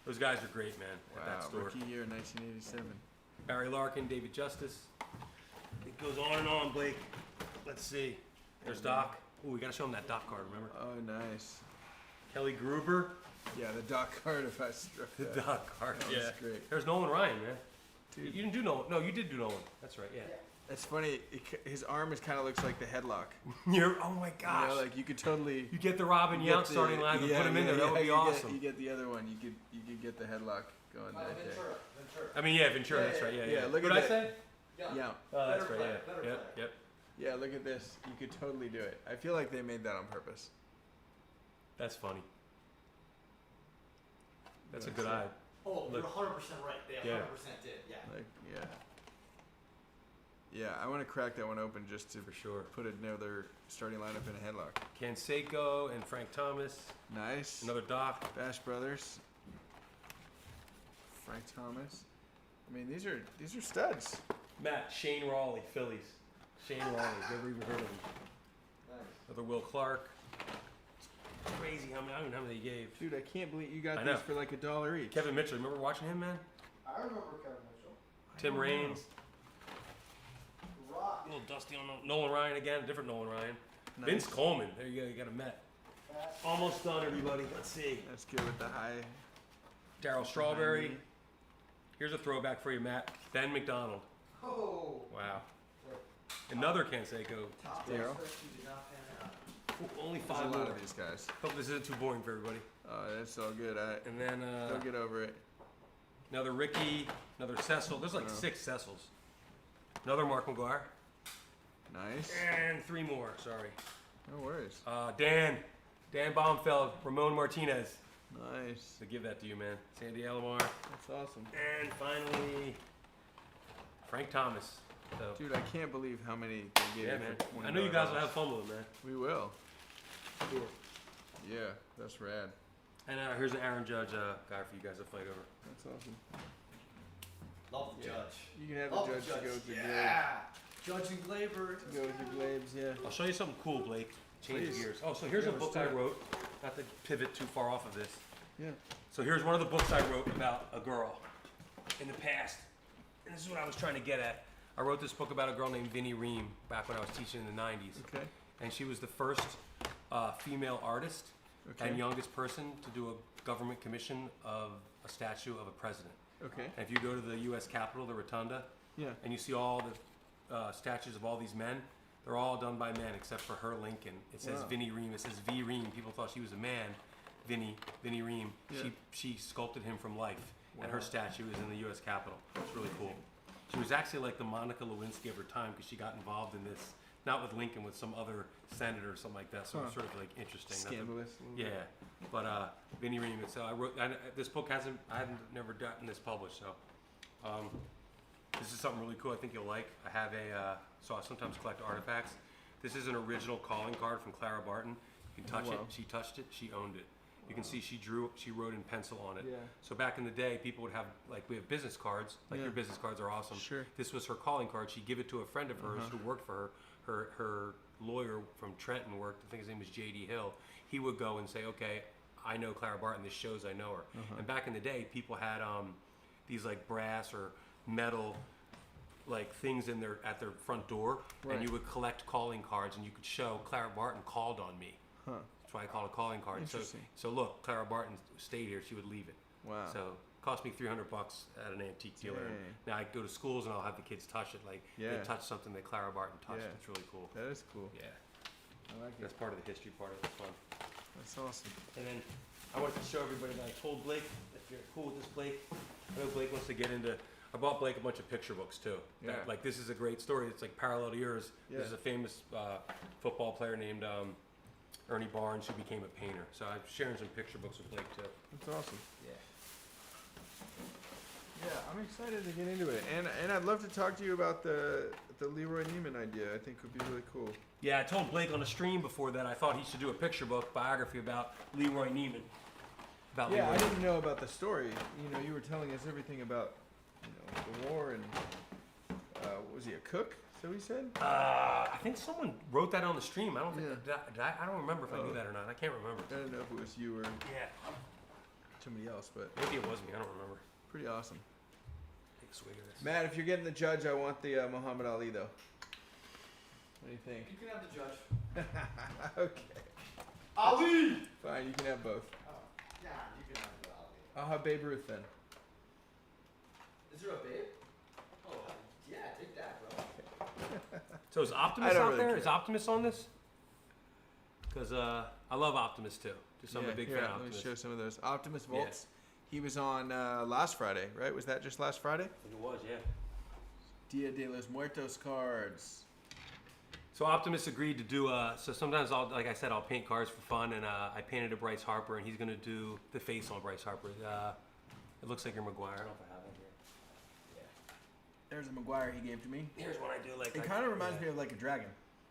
Those guys are great, man. At that Wow, store. rookie year 1987. Barry Larkin, David Justice. It goes on and on, Blake. Let's see. There's Doc. Ooh, we gotta show him that Doc card. Remember? Oh, nice. Kelly Gruber. Yeah, the Doc card if I struck The that. Doc card. That Yeah. was great. There's Nolan Ryan, man. Dude. You didn't do Nolan. No, you did do Nolan. That's right. Yeah. It's funny. His arm kind of looks like the headlock. Oh my gosh. You know, like you could totally. You get the Robin you get Yount the- starting line and yeah, put him in there. That would be you awesome. You get the other one. You could get the headlock going that day. Ventura. I mean, yeah, Ventura. That's right. Yeah. Look what at did I say? Yeah. Oh, that's Better right. play, Yeah. better Yep. play. Yep. Yeah, look at this. You could totally do it. I feel like they made that on purpose. That's funny. That's a Yeah, good so- eye. Oh, you're Look. 100% right. They 100% did. Yeah. Like, yeah. Yeah, I want to crack that one open just to For sure. put another starting lineup in a headlock. Canseco and Frank Thomas. Nice. Another Doc. Bash Brothers. Frank Thomas. I mean, these are studs. Matt, Shane Raleigh, Phillies. Shane Raleigh. Never even heard of him. Nice. Another Will Clark. It's crazy how many, I don't know how many they gave. Dude, I can't believe you got I these know. for like $1 each. Kevin Mitchell, remember watching him, man? I remember Kevin Mitchell. Tim Raines. Rock. A little dusty on Nolan Ryan again, a different Nolan Ryan. Nice. Vince Coleman. There you go, you got a Met. Almost done, everybody. Let's see. That's good with the high. Daryl Strawberry. Here's a throwback for you, Matt. Ben McDonald. Oh. Wow. Another Canseco. Top Daryl. prospect who did not pan out. Only There's a 5 lot more. of these guys. Hope this isn't too boring for everybody. That's all good. And then They'll get over it. another Ricky, another Cecil. There's like Yeah. 6 Cecils. Another Mark McGuire. Nice. And 3 more, sorry. No worries. Dan Baumfeld, Ramon Martinez. Nice. So give that to you, man. Sandy Alomar. That's awesome. And finally, Frank Thomas. So, Dude, I can't believe how many they gave yeah, you man. for $20. I know you guys will have fun with them, man. We will. Cool. Yeah, that's rad. And here's an Aaron Judge guy for you guys to fight over. That's awesome. Love the Yeah. judge. You can have Love the judge to go with your Yeah. Judge and Glaber. To go with your glaives, yeah. I'll show you something cool, Blake. Change Please. gears. Oh, so here's Yeah, a book let's I do it. wrote. Not to pivot too far off of this. Yeah. So here's one of the books I wrote about a girl in the past. And this is what I was trying to get at. I wrote this book about a girl named Vinnie Ream back when I was teaching in the 90s. Okay. And she was the first female artist Okay. and youngest person to do a government commission of a statue of a president. Okay. And if you go to the U.S. Capitol, the Rotunda, Yeah. and you see all the statues of all these men, they're all done by men except for her Lincoln. It says Wow. Vinnie Ream. It says V. Ream. People thought she was a man. Vinnie Ream. Yeah. She sculpted him from life, and Wow. her statue is in the U.S. Capitol. It's really cool. She was actually like the Monica Lewinsky of her time because she got involved in this, not with Lincoln, with some other senator or something like that. So it's Huh. sort of like interesting. Nothing- Scandalous. a little bit. yeah, but Vinnie Ream. And so I wrote. This book I haven't never gotten this published. So this is something really cool. I think you'll like. I have so I sometimes collect artifacts. This is an original calling card from Clara Barton. You can touch wow. it. She touched it. She owned it. You can see she wrote in pencil on it. Yeah. So back in the day, people would have, like, we have business cards. Like, Yeah. your business cards are awesome. Sure. This was her calling card. She'd give it to a friend of hers who worked for her. Her lawyer from Trenton worked, I think his name was J.D. Hill. He would go and say, okay, I know Clara Barton. This shows I know her. And back in the day, people had these, like, brass or metal, like, things at their front door. Right. And you would collect calling cards, and you could show Clara Barton called on me. Huh. That's why I call it a calling card. Interesting. So look, Clara Barton stayed here. She would leave it. Wow. So it cost me $300 at an antique dealer. Dang. Now I go to schools and I'll have the kids touch it. Like Yeah. they touch something that Clara Barton touched. Yeah. It's really cool. That is cool. Yeah, I like that's it. part of the history part of it. It's fun. That's awesome. And then I wanted to show everybody that I told Blake, if you're cool with this, Blake. I know Blake wants to get into. I bought Blake a bunch of picture books too. Yeah. Like this is a great story. It's like parallel to yours. Yeah. There's a famous football player named Ernie Barnes who became a painter. So I'm sharing some picture books with Blake too. That's awesome. Yeah. Yeah, I'm excited to get into it, and I'd love to talk to you about the Leroy Neiman idea. I think would be really cool. Yeah, I told Blake on a stream before that I thought he should do a picture book biography about Leroy Neiman. About Yeah, Leroy I Neiman. didn't know about the story. You know, you were telling us everything about the war and what was he, a cook? So he said. I think someone wrote that on the stream. I don't think Yeah. I don't remember if I Oh. knew that or not. I can't remember. I don't know if it was you or Yeah, somebody else, but maybe it was me. I don't remember. pretty awesome. Take a swig of this. Matt, if you're getting the judge, I want the Muhammad Ali though. What do you think? You can have the judge. Okay, Ali! fine. You can have both. Oh, yeah, you can have the Ali. I'll have Babe Ruth then. Is there a babe? Oh, yeah, take that, bro. So is Optimus I don't out really there? care. Is Optimus on this? Because I love Optimus too. Just I'm a big here, fan of let me Optimus. show some of those. Optimus Yeah. Volts. He was on last Friday, right? Was that just last Friday? I think it was, yeah. Dia de los Muertos cards. So Optimus agreed to do. So sometimes like I said, I'll paint cards for fun, and I painted a Bryce Harper, and he's gonna do the face on Bryce Harper. It looks like your McGuire. I don't know if I have it here. There's a McGuire he gave to me. Here's one I do. Like It kind of reminds me of like a dragon.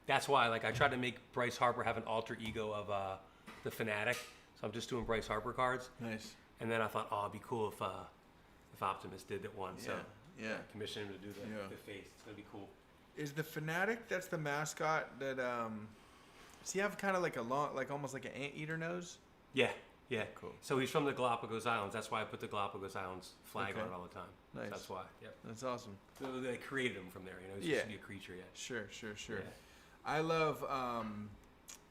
That's why, like, I tried to make Bryce Harper have an alter ego of the Fanatic. So I'm just doing Bryce Harper cards, Nice. and then I thought, oh, it'd be cool if Optimus did that one. So Yeah. commissioned him to do Yeah. the face. It's gonna be cool. Is the Fanatic? That's the mascot. That does he have kind of like a long, like almost like an anteater nose? Yeah, yeah. Cool. So he's from the Galapagos Islands. That's why I put the Galapagos Islands flag Okay. on it all the time. Nice. So that's why. Yep. That's awesome. So they created him from there. You know, he's Yeah. supposed to be a creature. Yeah. Sure. Yeah. I love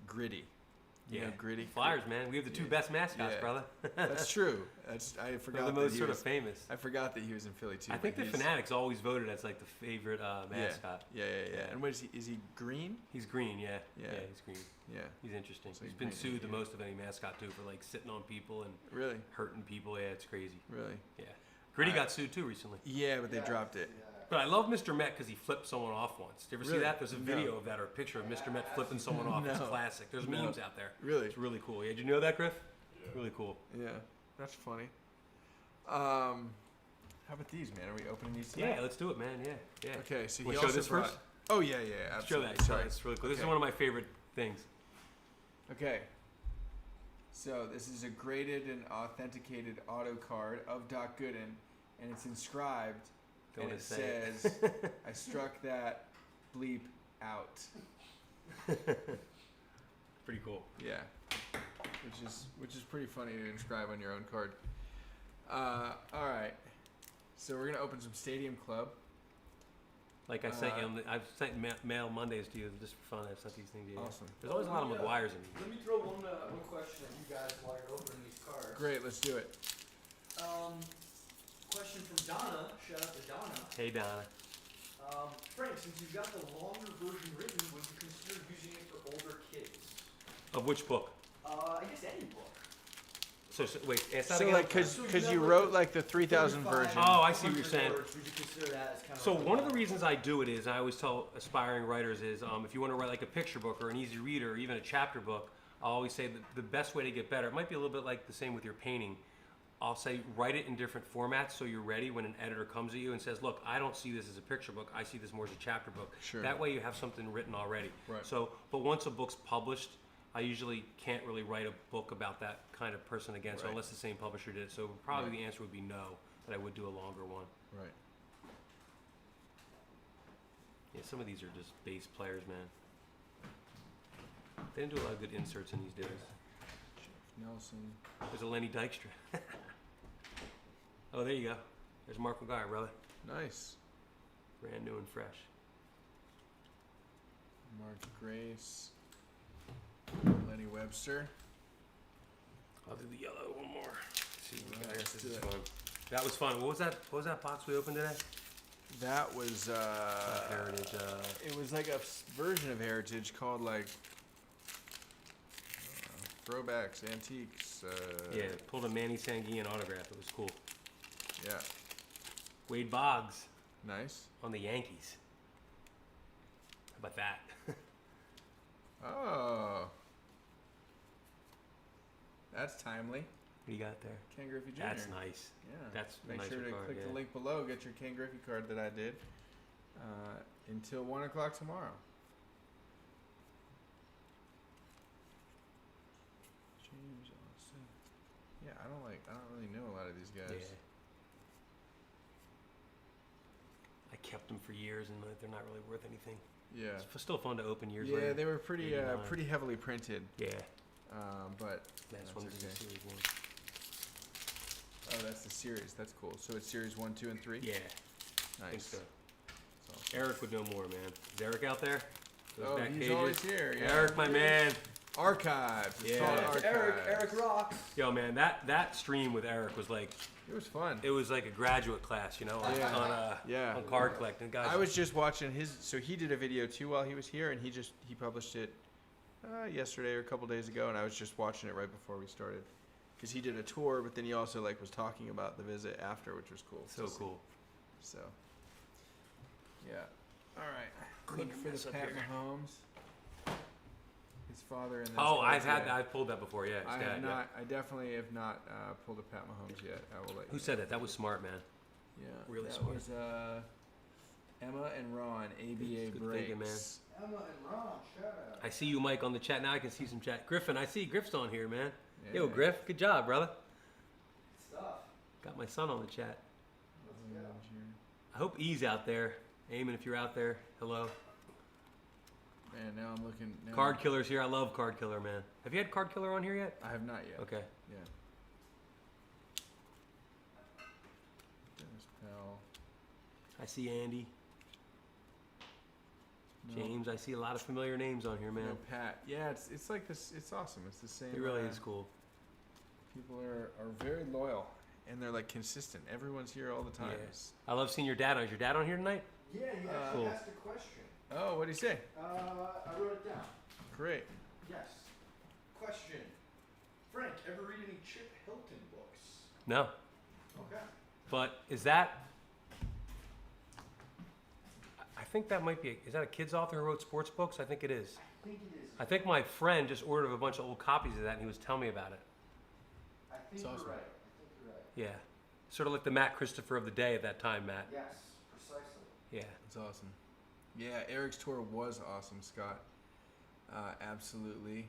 Gritty. You Yeah. know Gritty. Flyers, man. We have the two Yeah. best mascots, Yeah. brother. That's true. I They're forgot the that most he sort of was. famous. I forgot that he was in Philly too. I think but the he's- Fanatics always voted as like the favorite mascot. Yeah. And what is he? Is he green? He's green, yeah. Yeah. Yeah, he's green. Yeah. He's interesting. So He's he's been green, sued the yeah. most of any mascot too for like sitting on people and Really? hurting people. Yeah, it's crazy. Really? Yeah. Gritty I- got sued too recently. Yeah, but they dropped it. But I love Mr. Met because he flipped someone off once. Did you ever see Really? that? There's a No. video of that or a picture of Mr. Met flipping someone off. It's No. classic. There's No. memes out there. Really? It's really cool. Yeah, did you know that, Griff? Yeah. Really cool. Yeah, that's funny. How about these, man? Are we opening these tonight? Yeah, let's do it, man. Yeah. Okay, so Wanna he show also this brought... first? Oh, yeah, Show absolutely. that. Sorry, it's really cool. This is one of my favorite things. Okay. So this is a graded and authenticated auto card of Doc Gooden, and it's inscribed, Don't and it say it. says, "I struck that bleep out." Pretty cool. Yeah, which is pretty funny to inscribe on your own card. All right, so we're gonna open some Stadium Club. Like I sent you, I've sent mail Mondays to you just for fun. I've sent these things to you. Awesome. There's always a lot of McGuire's in these. Let me throw one question at you guys while you're opening these cards. Great, let's do it. Question from Donna. Shout out to Donna. Hey, Donna. Frank, since you've got the longer version written, would you consider using it for older kids? Of which book? I guess any book. So wait, it's not So again. like, cause you wrote like the 3,000 version. Oh, I see what you're saying. Words, would you consider that as kind of So like one of the reasons I do it is, I always tell aspiring writers is, if you want to write like a picture book or an easy reader or even a chapter book, I'll always say that the best way to get better, it might be a little bit like the same with your painting. I'll say write it in different formats so you're ready when an editor comes at you and says, look, I don't see this as a picture book, I see this more as a chapter book. Sure. That way you have something written already. Right. So, but once a book's published, I usually can't really write a book about that kind of person again, so Right. unless the same publisher did it. So probably Right. the answer would be no, that I would do a longer one. Right. Yeah, some of these are just bass players, man. They didn't do a lot of good inserts in these days. Jeff Nelson. There's a Lenny Dykstra. Oh, there you go. There's Mark McGuire, brother. Nice. Brand new and fresh. Mark Grace. Lenny Webster. I'll do the yellow one more. Let's see, Right, I guess let's this do is it. fun. That was fun. What was that box we opened today? That was Heritage. it was like a version of Heritage called like throwbacks, antiques. Yeah, pulled a Manny Sanguian autograph. It was cool. Yeah. Wade Boggs Nice. on the Yankees. How about that? Oh. That's timely. What do you got there? Ken Griffey Jr. That's nice. Yeah. That's a Make nicer sure to card, click yeah. the link below. Get your Ken Griffey card that I did until 1 o'clock tomorrow. James Austin. Yeah, I don't really know a lot of these guys. Yeah. I kept them for years, and they're not really worth anything. Yeah. It's still fun to open years later. Yeah, they were pretty 89. pretty heavily printed. Yeah. But That's that's one of okay. the series one. Oh, that's the series. That's cool. So it's series 1, 2, and 3. Yeah. Nice. I think so. That's awesome. Eric would know more, man. Is Eric out there? Those Oh, back he's pages? always here. Yeah. Eric, my man. Archives. It's Yeah. called It's Archives. Eric rocks. Yo, man, that stream with Eric was like, It was fun. it was like a graduate class, you know, on, Yeah. on, on card collecting. Guys, I was just watching his. So he did a video too while he was here, and he published it yesterday or a couple days ago, and I was just watching it right before we started, because he did a tour, but then he also like was talking about the visit after, which was cool. so to see. cool. So, yeah. All right. Clean Look your for mess the up Pat here. Mahomes. His father and. those Oh, cards, I've pulled that before. Yeah, his I dad, have yeah. not. I definitely have not pulled a Pat Mahomes yet. I will let you Who know. said that? That was smart, man. Yeah. Really that smart. was Emma and Ron, ABA Good breaks. thinking, man. Emma and Ron, shout out. I see you, Mike, on the chat now. I can see some chat. Griffin, I see Griff's on here, man. Yeah. Yo, Griff, good job, brother. Stuff. Got my son on the chat. Let's go. I hope E's out there. Eamon, if you're out there, hello. Man, now I'm looking. Now Card Killer's here. I love Card Killer, man. Have you had Card Killer on here yet? I have not yet. Okay. Yeah. Dennis Powell. I see Andy. No. James, I see a lot of familiar names on here, man. No, Pat. Yeah, it's like this. It's awesome. It's the same. It really is cool. People are very loyal, and they're like consistent. Everyone's here all the time. Yeah. I love seeing your dad on. Is your dad on here tonight? Yeah, you actually Cool. asked a question. Oh, what do you say? I wrote it down. Great. Yes. Question. Frank, ever read any Chip Hilton books? No. Okay. But is that... I think that might be... Is that a kid's author who wrote sports books? I think it is. I think it is. I think my friend just ordered a bunch of old copies of that, and he was telling me about it. I think It's awesome. you're right. I think you're right. Yeah. Sort of like the Matt Christopher of the day at that time, Matt. Yes, precisely. Yeah. That's awesome. Yeah, Eric's tour was awesome, Scott. Absolutely.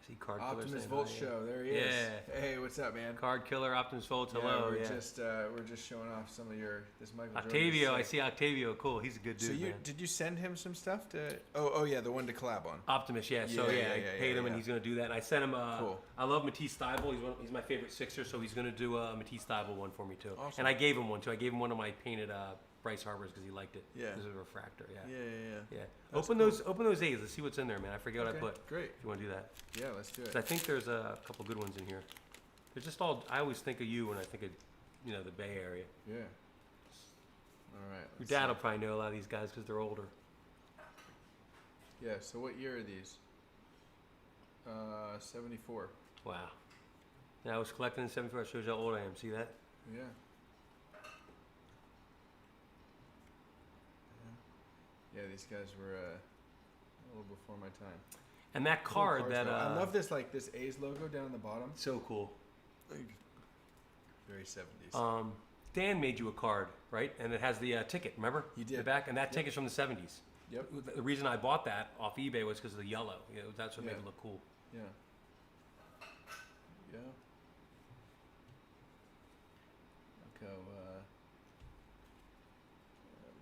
See Card Killer Optimus saying Volt hi, show. There he is. Yeah. Hey, what's up, man? Card Killer, Optimus Volt, Yeah, hello. we're just showing off some of this Michael Jordan Octavio, I sick. see Octavio. Cool. He's a good dude, So man. did you send him some stuff to? Oh yeah, the one to collab on. Optimus, yeah. So Yeah, I paid him, and yeah. he's gonna do that. And I sent him. Cool. I love Matisse Thybulle. He's my favorite Sixer, so he's gonna do a Matisse Thybulle one for me too. Awesome. And I gave him one too. I gave him one of my painted Bryce Harbors because he liked it. Yeah. This is a refractor. Yeah. Yeah. Yeah. That's Open those A's. Let's see what's in there, man. I forget what I Okay, put. great. If you want to do that. Yeah, let's do it. 'Cause I think there's a couple good ones in here. They're just all. I always think of you when I think of, the Bay Area. Yeah. All right. Your dad will probably know a lot of these guys because they're older. Yeah. So what year are these? 74. Wow. Yeah, I was collecting in '74. It shows you how old I am. See that? Yeah. Yeah, these guys were a little before my time. And that Cool card cards, that though. I love this this A's logo down on the bottom. so cool. Very 70s. Dan made you a card, right? And it has the ticket. Remember? He did. The back, and that Yep. ticket's from the '70s. Yep. The reason I bought that off eBay was because of the yellow. That's what made Yeah. it look cool. Yeah. Yeah. Go.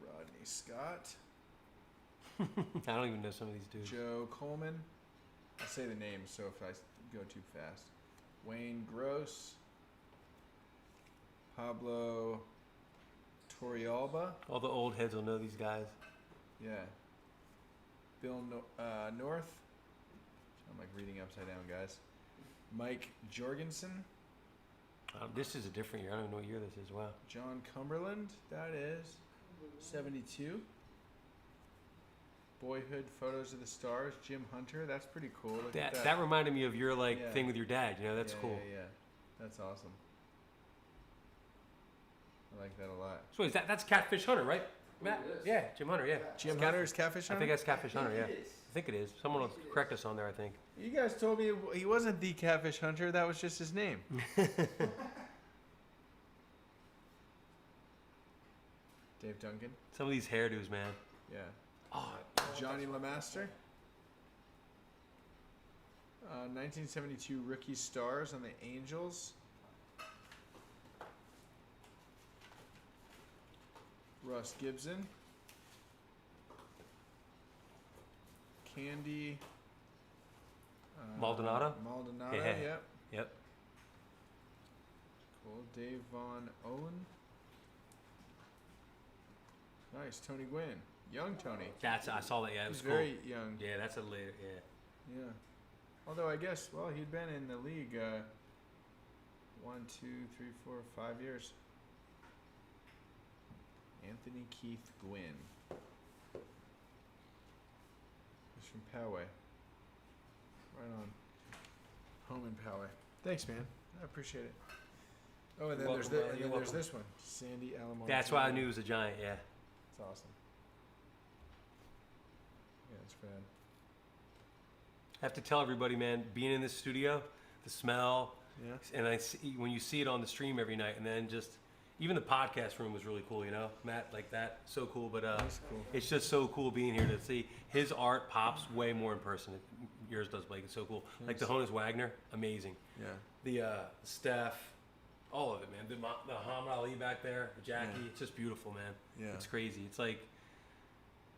Rodney Scott, I don't even know some of these dudes. Joe Coleman. I'll say the names so if I go too fast. Wayne Gross, Pablo Torrealba. All the old heads will know these guys. Yeah. Bill North. I'm like reading upside down, guys. Mike Jorgensen. This is a different year. I don't even know what year this is. Wow. John Cumberland. That is 72. Boyhood Photos of the Stars. Jim Hunter. That's pretty cool. Look at that. That reminded me of your Yeah. thing with your dad. That's Yeah, cool. Yeah. That's awesome. I like that a lot. So is that's Catfish Hunter, right? Matt? it is. Yeah, Jim Hunter. Yeah. Jim Hunter's Catfish I Hunter? think that's Catfish Hunter. Yeah. It is. I think it is. Someone will correct us on there. I think. You guys told me he wasn't the Catfish Hunter. That was just his name. Dave Duncan. Some of these hairdos, man. Yeah. Oh, Johnny LeMaster. 1972 Rookie Stars on the Angels. Russ Gibson. Candy. Maldonado? Maldonado, Yeah. yep. Yep. Cool. Dave Von Owen. Nice. Tony Gwynn. Young Tony. I saw that. Yeah, it was He's cool. very young. Yeah, that's a later. Yeah. Yeah. Although I guess, well, he'd been in the league 1, 2, 3, 4, 5 years. Anthony Keith Gwynn. He's from Poway. Right on. Home in Poway. Thanks, man. I appreciate it. Oh, and then You're there's welcome, and you're then there's welcome. this one. Sandy Alomar. That's why I knew it was a giant. Yeah. It's awesome. Yeah, it's rad. I have to tell everybody, man, being in this studio, the smell, Yeah. and when you see it on the stream every night, and then just even the podcast room was really cool, Matt, like that, so cool. But That's cool. it's just so cool being here to see his art pops way more in person. Yours does, Blake. It's so cool. Like the Honus Wagner, amazing. Yeah. The Steph, all of it, man. The Muhammad Ali back there, the Jackie, Yeah. it's just beautiful, man. Yeah. It's crazy. It's like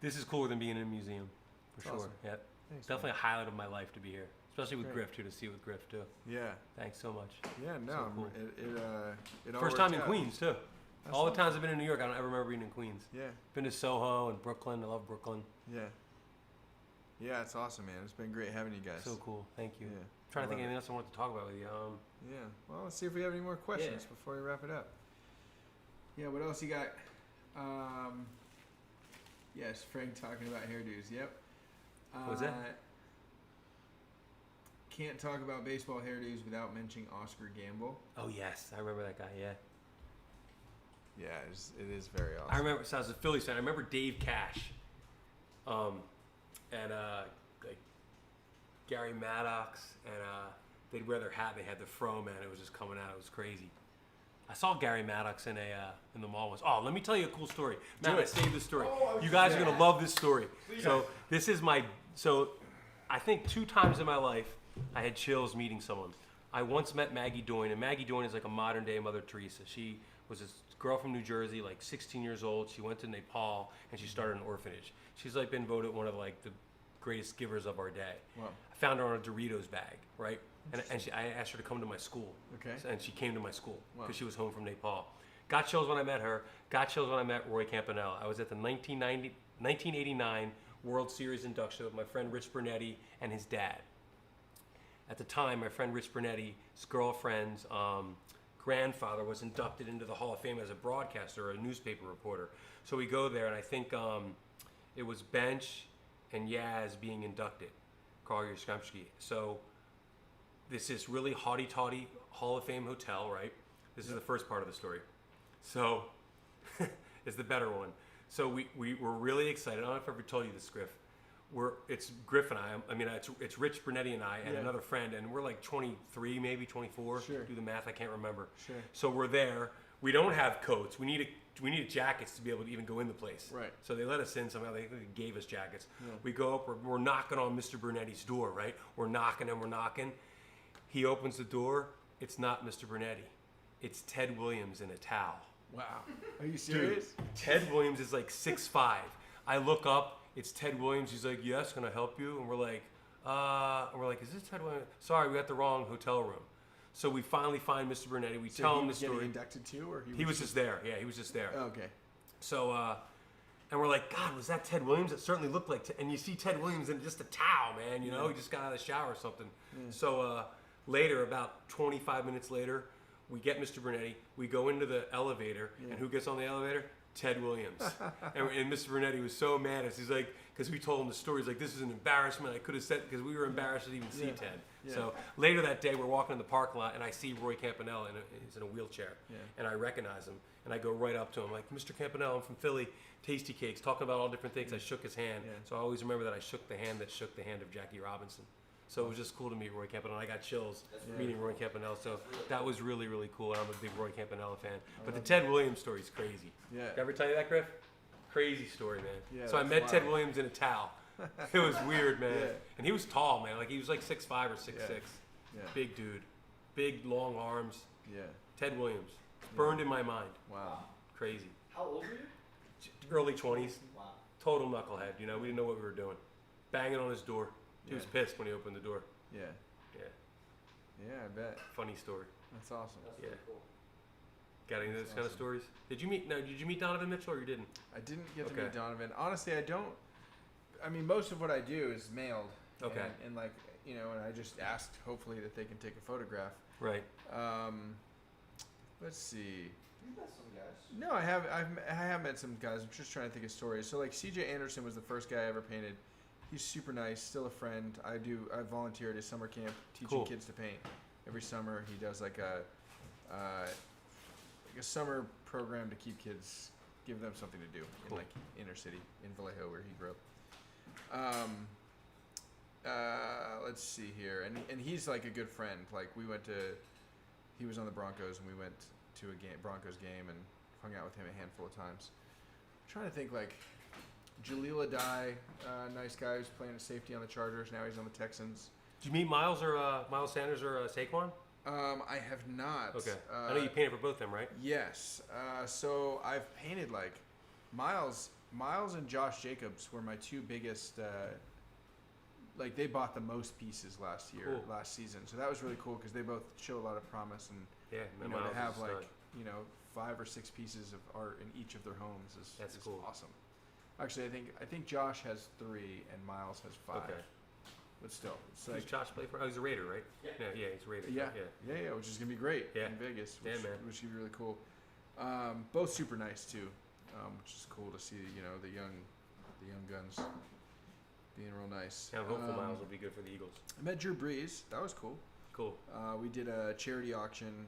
this is cooler than being in a museum, for sure. Awesome. Yeah. Thanks, Definitely a highlight of my life to be here, especially with Great. Griff too. To see it with Griff too. Yeah. Thanks so much. Yeah, no, So cool. it all First time worked in out. Queens too. That's All the awesome. times I've been in New York, I don't ever remember being in Queens. Yeah, Been to Soho and Brooklyn. I love Brooklyn. yeah. Yeah, it's awesome, man. It's been great having you guys. So cool. Thank you. Yeah. Trying to I think of love anything else I wanted to talk about with you. Yeah. Well, let's see if we have any more questions before we wrap it up. Yeah, what else you got? Yes, Frank talking about hairdos. Yep. What was that? Can't talk about baseball hairdos without mentioning Oscar Gamble. Oh yes, I remember that guy. Yeah. Yeah, it is very awesome. I remember. So I was a Phillies fan. I remember Dave Cash, and like Gary Maddox, and they'd wear their hat. They had the fro, man. It was just coming out. It was crazy. I saw Gary Maddox in the mall once. Oh, let me tell you a cool story. Matt, I it. saved this story. Oh, You guys are yeah. gonna love this story. So this is I think 2 times in my life I had chills meeting someone. I once met Maggie Doyne, and Maggie Doyne is like a modern day Mother Teresa. She was this girl from New Jersey, like 16 years old. She went to Nepal and she started an orphanage. She's like been voted one of like the greatest givers of our day. Wow. I found her on a Doritos bag, right? And I asked her to come to my school. Okay. And she came to my school Wow. because she was home from Nepal. Got chills when I met her. Got chills when I met Roy Campanella. I was at the 1989 World Series induction with my friend Rich Bernetti and his dad. At the time, my friend Rich Bernetti's girlfriend's grandfather was inducted into the Hall of Fame as a broadcaster or a newspaper reporter. So we go there, and I think it was Bench and Yaz being inducted, Carl Yastrzemski. So this is really haughty-taughty Hall of Fame hotel, right? This is the first part of the story. So it's the better one. So we were really excited. I don't know if I ever told you this, Griff. It's Griff and I mean, it's Rich Bernetti and I and Yeah. another friend, and we're like 23, maybe 24. Sure. Do the math, I can't remember. Sure. So we're there. We don't have coats. We needed jackets to be able to even go in the place. Right. So they let us in somehow. They gave us jackets. Yeah. We go up. We're knocking on Mr. Bernetti's door, right? We're knocking and we're knocking. He opens the door. It's not Mr. Bernetti. It's Ted Williams in a towel. Wow. Are you serious? Ted Williams is like 6'5". I look up. It's Ted Williams. He's like, "Yes, can I help you?" And we're like, "Is this Ted Williams?" Sorry, we got the wrong hotel room. So we finally find Mr. Bernetti. We So tell he him the was getting story. inducted too, or He was just there. Yeah, he was just there. okay. So, and we're like, "God, was that Ted Williams?" It certainly looked like. And you see Ted Williams in just a towel, man. You know, he just got out of the shower or something. Yeah. So later, about 25 minutes later, we get Mr. Bernetti. We go into the elevator, Yeah. and who gets on the elevator? Ted Williams. and Mr. Bernetti was so mad at us. He's like, because we told him the story. He's like, "This is an embarrassment. I could have said," because we were embarrassed to even see Yeah. Ted. Yeah. So later that day, we're walking in the parking lot, and I see Roy Campanella, and he's in a wheelchair. Yeah. And I recognize him, and I go right up to him, like, "Mr. Campanella, I'm from Philly, Tasty Cakes," talking about all different things. I shook his hand. Yeah. So I always remember that I shook the hand that shook the hand of Jackie Robinson. So it was just cool to meet Roy Campanella. I got chills meeting Roy Campanella. So that was really, really cool. And I'm a big Roy Campanella fan. But the Ted Williams story is crazy. Yeah. Did I ever tell you that, Griff? Crazy story, man. Yeah, So I that's met Ted wild. Williams in a towel. It was weird, man. Yeah. And he was tall, man. Like he was like 6'5" or 6'6". Yeah. Big dude. Big, long arms. Yeah. Ted Williams. Burned in my mind. Wow. Crazy. How old were you? Early 20s. Wow. Total knucklehead. You know, we didn't know what we were doing. Banging on his door. He was Yeah. pissed when he opened the door. Yeah. Yeah. Yeah, I bet. Funny story. That's awesome. That's Yeah. really cool. Got any of those That's kind of awesome. stories? Did you meet Donovan Mitchell or you didn't? I didn't get to Okay. meet Donovan. Honestly, I don't. I mean, most of what I do is mailed. Okay. And like, you know, and I just asked, hopefully, that they can take a photograph. Right. Let's see. You met some guys. No, I have met some guys. I'm just trying to think of stories. So like, CJ Anderson was the first guy I ever painted. He's super nice, still a friend. I volunteer at his summer camp teaching Cool. kids to paint. Every summer he does like a summer program to keep kids, give them something to do in Cool. like inner city in Vallejo where he grew up. Let's see here, and he's like a good friend. Like he was on the Broncos and we went to a Broncos game and hung out with him a handful of times. I'm trying to think like. Jaleel Adai, nice guy who's playing a safety on the Chargers. Now he's on the Texans. Did you meet Miles Sanders or Saquon? I have not. Okay. I know you painted for both of them, right? Yes. So I've painted like Miles and Josh Jacobs were my two biggest. Like they bought the most pieces last season. So that was really cool because they both show a lot of promise and Yeah. you know Miles to have is a like stud. 5 or 6 pieces of art in each of their homes is That's is cool. awesome. Actually, I think Josh has 3 and Miles has 5. Okay. But still, it's Who's like Josh play for? Oh, he's a Raider, right? Yeah. Yeah, he's a Raider. yeah, which is gonna be great Yeah. in Vegas. Yeah, Which, man. which is gonna be really cool. Both super nice too, which is cool to see. You know, the young guns being real nice. Yeah, I'm hopeful Miles will be good for the Eagles. I met Drew Brees. That was cool. Cool. We did a charity auction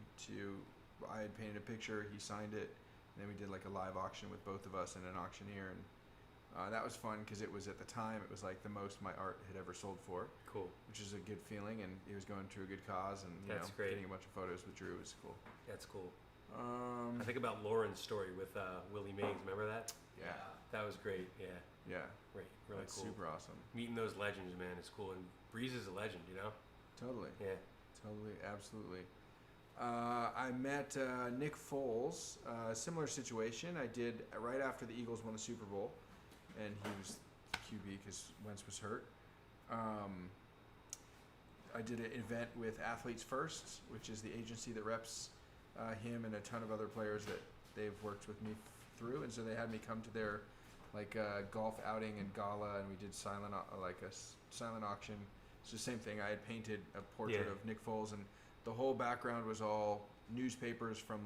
I had painted a picture. He signed it. And then we did like a live auction with both of us and an auctioneer, and that was fun because it was at the time it was like the most my art had ever sold for, Cool. which is a good feeling, and he was going to a good cause, and That's great. getting a bunch of photos with Drew was cool. That's cool. I think about Lauren's story with Willie Mays. Remember that? Yeah. That was great. Yeah. Yeah. Great. Really That's cool. super awesome. Meeting those legends, man, is cool. And Brees is a legend, you know? Totally. Yeah. Totally. Absolutely. I met Nick Foles. Similar situation. I did right after the Eagles won the Super Bowl, and he was QB because Wentz was hurt. I did an event with Athletes First, which is the agency that reps him and a ton of other players that they've worked with me through, and so they had me come to their golf outing and gala, and we did silent auction. It's the same thing. I had painted a portrait of Nick Foles, and the whole background was all newspapers from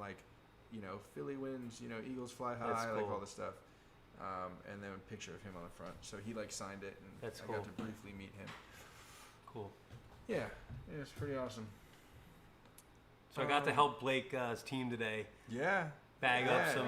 Philly wins, Eagles fly high, cool. all this stuff, and then a picture of him on the front. So he signed it, and That's I cool. got to briefly meet him. Cool. Yeah, it's pretty awesome. So I got to help Blake's team today Yeah. bag up some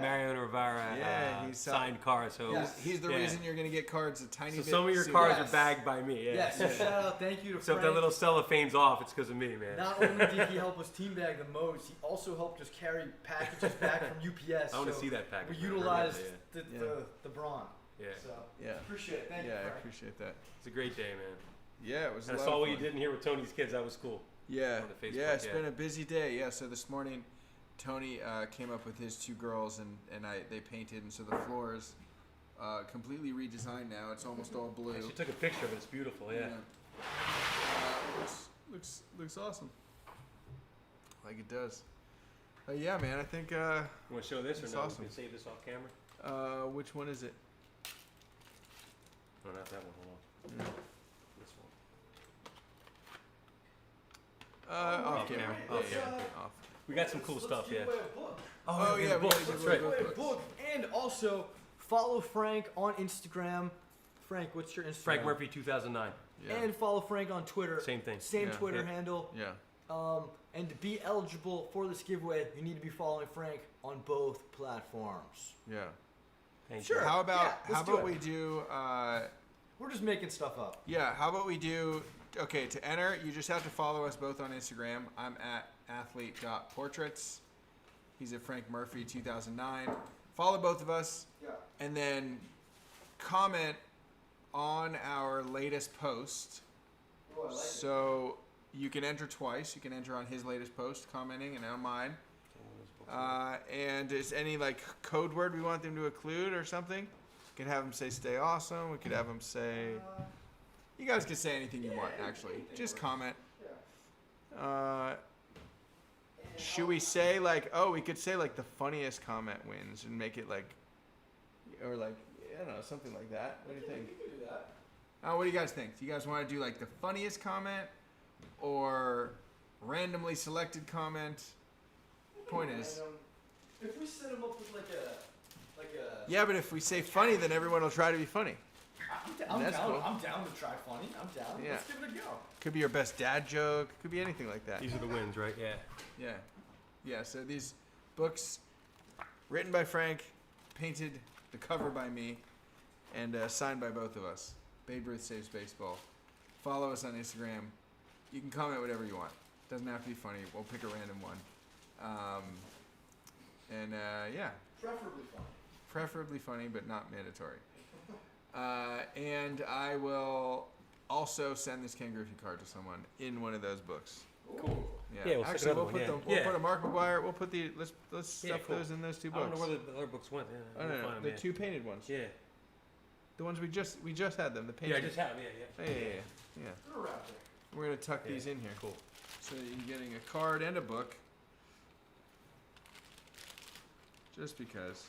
Mariano Rivera signed cards. So He's the reason you're going to get cards a tiny bit. So some of your sooner. cards are bagged by me. Yeah. Yes. So shout out, thank you to So if Frank. that little cellophane's off, it's because of me, man. Not only did he help us team bag the most, he also helped us carry packages back from UPS. I want to see that package. We man. utilized Yeah. the brawn. Yeah. So Yeah. appreciate it. Thank you, Yeah, I Frank. appreciate that. It's a great day, man. Yeah, it was And a I lot saw of what you fun. did in here with Tony's kids. That was cool. Yeah, on the Facebook, yeah, it's yeah. been a busy day. Yeah, so this morning, Tony came up with his two girls, and they painted, and so the floor is completely redesigned now. It's almost all blue. She took a picture of it. It's beautiful. Yeah. Looks awesome. Like it does. Yeah, man. I think. You want to show this or It's no? awesome. We can save this off camera. Which one is it? No, not that one. Hold on. This one. Off camera. camera. Yeah, Off yeah, camera. off. We got some cool Let's stuff. give Yeah. away a book. Oh, yeah, we book. gotta give That's away right. both Wait, books. book. And also follow Frank on Instagram. Frank, what's your Instagram? Frank Murphy 2009. Yeah. And follow Frank on Twitter. Same thing. Same Yeah. Twitter Yeah. handle. Yeah. And to be eligible for this giveaway, you need to be following Frank on both platforms. Yeah. Thank Sure. you. How about Yeah, let's do it. we do? We're just making stuff up. Yeah. How about we do? Okay, to enter, you just have to follow us both on Instagram. I'm at athlete.portraits. He's at Frank Murphy 2009. Follow both of us, Yeah. and then comment on our latest post. Oh, I like So you can enter twice. You can enter on his latest post, commenting, and on mine. And is any code word we want them to include or something? We could have them say "Stay awesome." We could have them say. You guys can say anything you want. Actually, just comment. Should we say we could say the funniest comment wins and make it or I don't know, something like that. What do you think? We can do that. What do you guys think? Do you guys want to do the funniest comment or randomly selected comment? Point is. If we set him up with like a Yeah, but if we say funny, then everyone will try to be funny. I'm That's down. cool. I'm down to try funny. I'm down. Yeah. Let's give it a go. Could be your best dad joke. Could be anything like that. These are the wins, right? Yeah. Yeah. Yeah, so these books, written by Frank, painted the cover by me, and signed by both of us. Babe Ruth Saves Baseball. Follow us on Instagram. You can comment whatever you want. Doesn't have to be funny. We'll pick a random one. Yeah. Preferably funny. Preferably funny, but not mandatory. And I will also send this Ken Griffey card to someone in one of those books. Cool. Yeah, we'll stick Actually, another we'll one, put yeah. we'll put a Mark McGuire. We'll put the let's Yeah, stuff cool. those in those two I books. don't know where the other books went. Yeah, Oh, we'll no, find the them, two painted ones. Yeah. The ones we just had them. The Yeah, painted. I just have. Yeah. Yeah. They're around there. We're gonna tuck Yeah. these in here. Cool. So you're getting a card and a book. Just because.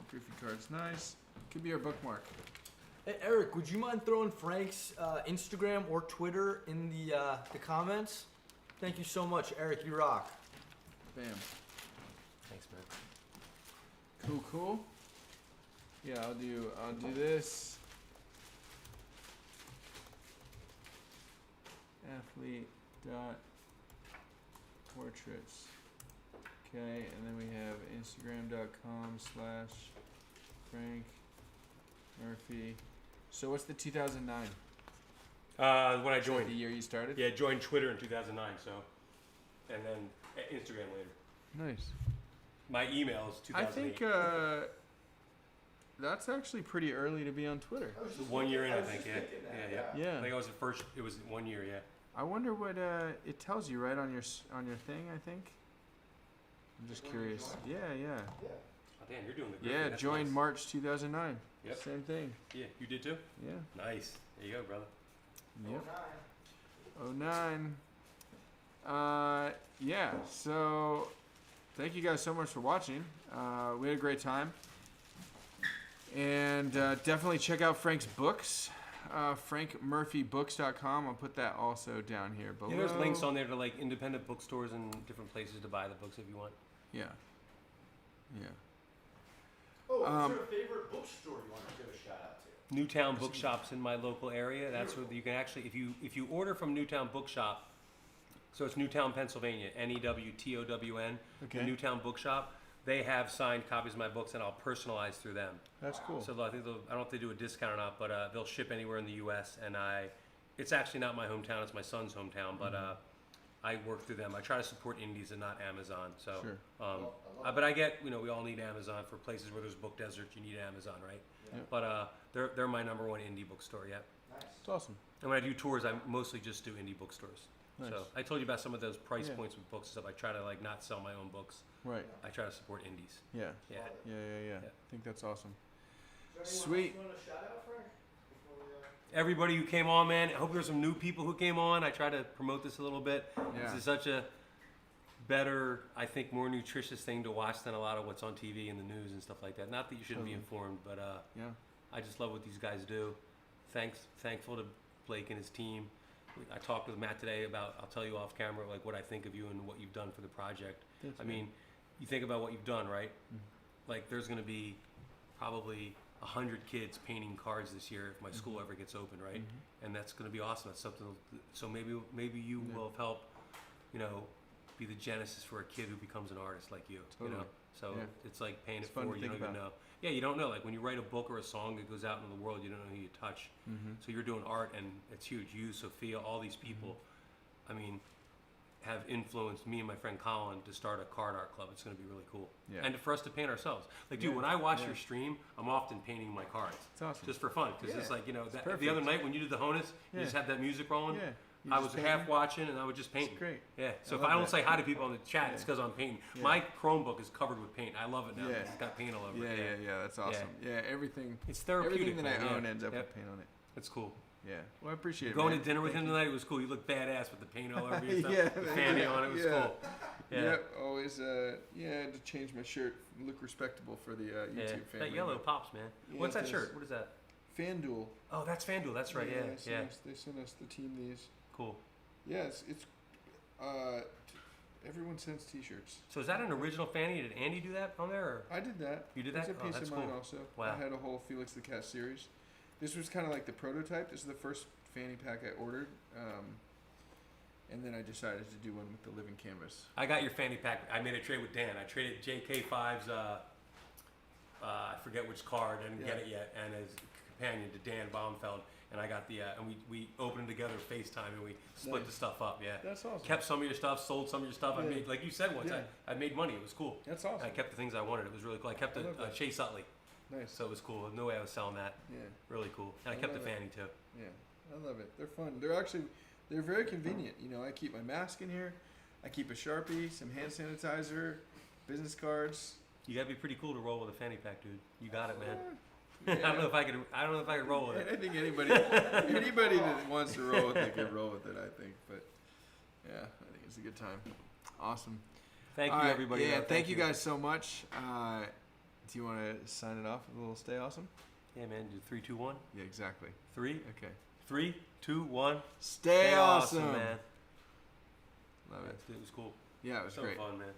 Griffey card's nice. Could be our bookmark. Hey, Eric, would you mind throwing Frank's Instagram or Twitter in the comments? Thank you so much, Eric. You rock. Bam. Thanks, man. Cool. Yeah, I'll do this. Athlete dot portraits. Okay, and then we have Instagram.com/Frank Murphy. So what's the 2009? When I Is that joined. the year you started? Yeah, joined Twitter in 2009. So, and then Instagram later. Nice. My email is I 2008. think that's actually pretty early to be on Twitter. 1 year in, I think. just Yeah. thinking that, Yeah. Yeah. I think I was the first. It was 1 year. Yeah. I wonder what it tells you right on your thing. I think. I'm just curious. Yeah. Oh, damn, you're doing the. Yeah. That's Joined nice. March 2009. Yep. Same thing. Yeah, you did too. Yeah. Nice. There you go, brother. Yep. 09. Yeah. So, thank you guys so much for watching. We had a great time. And definitely check out Frank's books. FrankMurphyBooks.com. I'll put that also down here below. Yeah, there's links on there to like independent bookstores and different places to buy the books if you want. Yeah. Oh, is there a favorite bookstore you want to give a shout out to? Newtown Bookshops in my local area. That's where you can actually, if you order from Newtown Bookshop, so it's Newtown, Pennsylvania, Newtown. Okay. The Newtown Bookshop. They have signed copies of my books, and I'll personalize through them. That's cool. So I think I don't know if they do a discount or not, but they'll ship anywhere in the U.S. And it's actually not my hometown; it's my son's hometown. But I work through them. I try to support indies and not Amazon. So, Sure. but I get, we all need Amazon for places where there's book deserts. You need Amazon, right? Yeah. But they're my number one indie bookstore. Yeah. Nice. It's awesome. And when I do tours, I mostly just do indie bookstores. Nice. So I told you about some of those price Yeah. points with books and stuff. I try to like not sell my own books. Right. I try to support indies. Yeah. Yeah. Yeah. I think that's awesome. Is there anyone Sweet. else you want to shout out, Frank? Before we, Everybody who came on, man. I hope there's some new people who came on. I try to promote this a little bit. Yeah. This is such a better, I think, more nutritious thing to watch than a lot of what's on TV and the news and stuff like that. Not that you shouldn't be Totally. informed, but Yeah. I just love what these guys do. Thankful to Blake and his team. I talked with Matt today about, I'll tell you off camera, like what I think of you and what you've done for the project. Thanks, I man. mean, you think about what you've done, right? Mm-hmm. Like there's going to be probably 100 kids painting cards this year if my school ever gets open, right? And that's going to be awesome. That's something. So maybe you will have helped, be the genesis for a kid who becomes an artist like you. Totally. So Yeah. it's like paying It's it fun to forward. You think don't even about. know. Yeah, you don't know. Like when you write a book or a song that goes out into the world, you don't know who you touch. So you're doing art, and it's huge. You, Sophia, all these people. I mean, have influenced me and my friend Colin to start a card art club. It's going to be really cool. Yeah. And for us to paint ourselves. Like, dude, Yeah. when I watch Yeah. your stream, I'm often painting my cards. It's awesome. Just for fun. Because Yeah. it's like, the perfect. other night when you did the Honus, you Yeah. just had that music rolling. Yeah. You I just was painting? half watching and I was just painting. It's great. Yeah. So I if love I don't that. say hi to people in the chat, it's Yeah. because I'm painting. Yeah. My Chromebook is covered with paint. I love it now. Yeah. It's got paint all over Yeah. it. That's awesome. Yeah. Everything. It's therapeutic. Everything that I man. own Yeah. ends up Yep. with paint on it. It's cool. Yeah. Well, I appreciate it. Going man. to dinner with Thank him you. tonight, it was cool. You looked badass with the paint all over you. Yeah, The fanny on it was yeah. cool. Yeah. Yep. Always. I had to change my shirt, look respectable for the YouTube Yeah. family. That yellow pops, man. Yeah, What's it that does. shirt? What is that? FanDuel. Oh, that's FanDuel. That's right. Yeah. Yeah. They sent us the team these. Cool. Yes, it's everyone sends T-shirts. So is that an original fanny? Did Andy do that on there? Or? I did that. You did There's that? a Oh, piece that's of mine cool. also. Wow. I had a whole Felix the Cat series. This was kind of like the prototype. This is the first fanny pack I ordered, and then I decided to do one with the living canvas. I got your fanny pack. I made a trade with Dan. I traded JK5's, I forget which card. I didn't get Yeah. it yet. And as companion to Dan Baumfeld. And I got the, and we opened it together FaceTime and we split Nice. the stuff up. Yeah. That's awesome. Kept some of your stuff, sold some of your stuff. I Yeah. made, like you said once, Yeah. I made money. It was cool. That's And awesome. I kept the things I wanted. It was really cool. I kept I love a that. Chase Utley. Nice. So it was cool. No way I was selling that. Yeah, Really cool. And I I kept the love it. fanny too. yeah, I love it. They're fun. They're very convenient. I keep my mask in here. I keep a Sharpie, some hand sanitizer, business cards. You gotta be pretty cool to roll with a fanny pack, dude. You got it, man. Yeah. I don't know if I could roll with I it. think anybody that wants to roll with it can roll with it. I think, but yeah, I think it's a good time. Awesome. Thank All you, right, everybody. Yeah, though. thank you guys so much. Do you want to sign it off with a little "Stay Awesome"? Yeah, man. Do 3, 2, 1. Yeah, exactly. 3, Okay. 3, 2, 1. Stay awesome, man. Love it. It was cool. Yeah, it was So great. fun, man.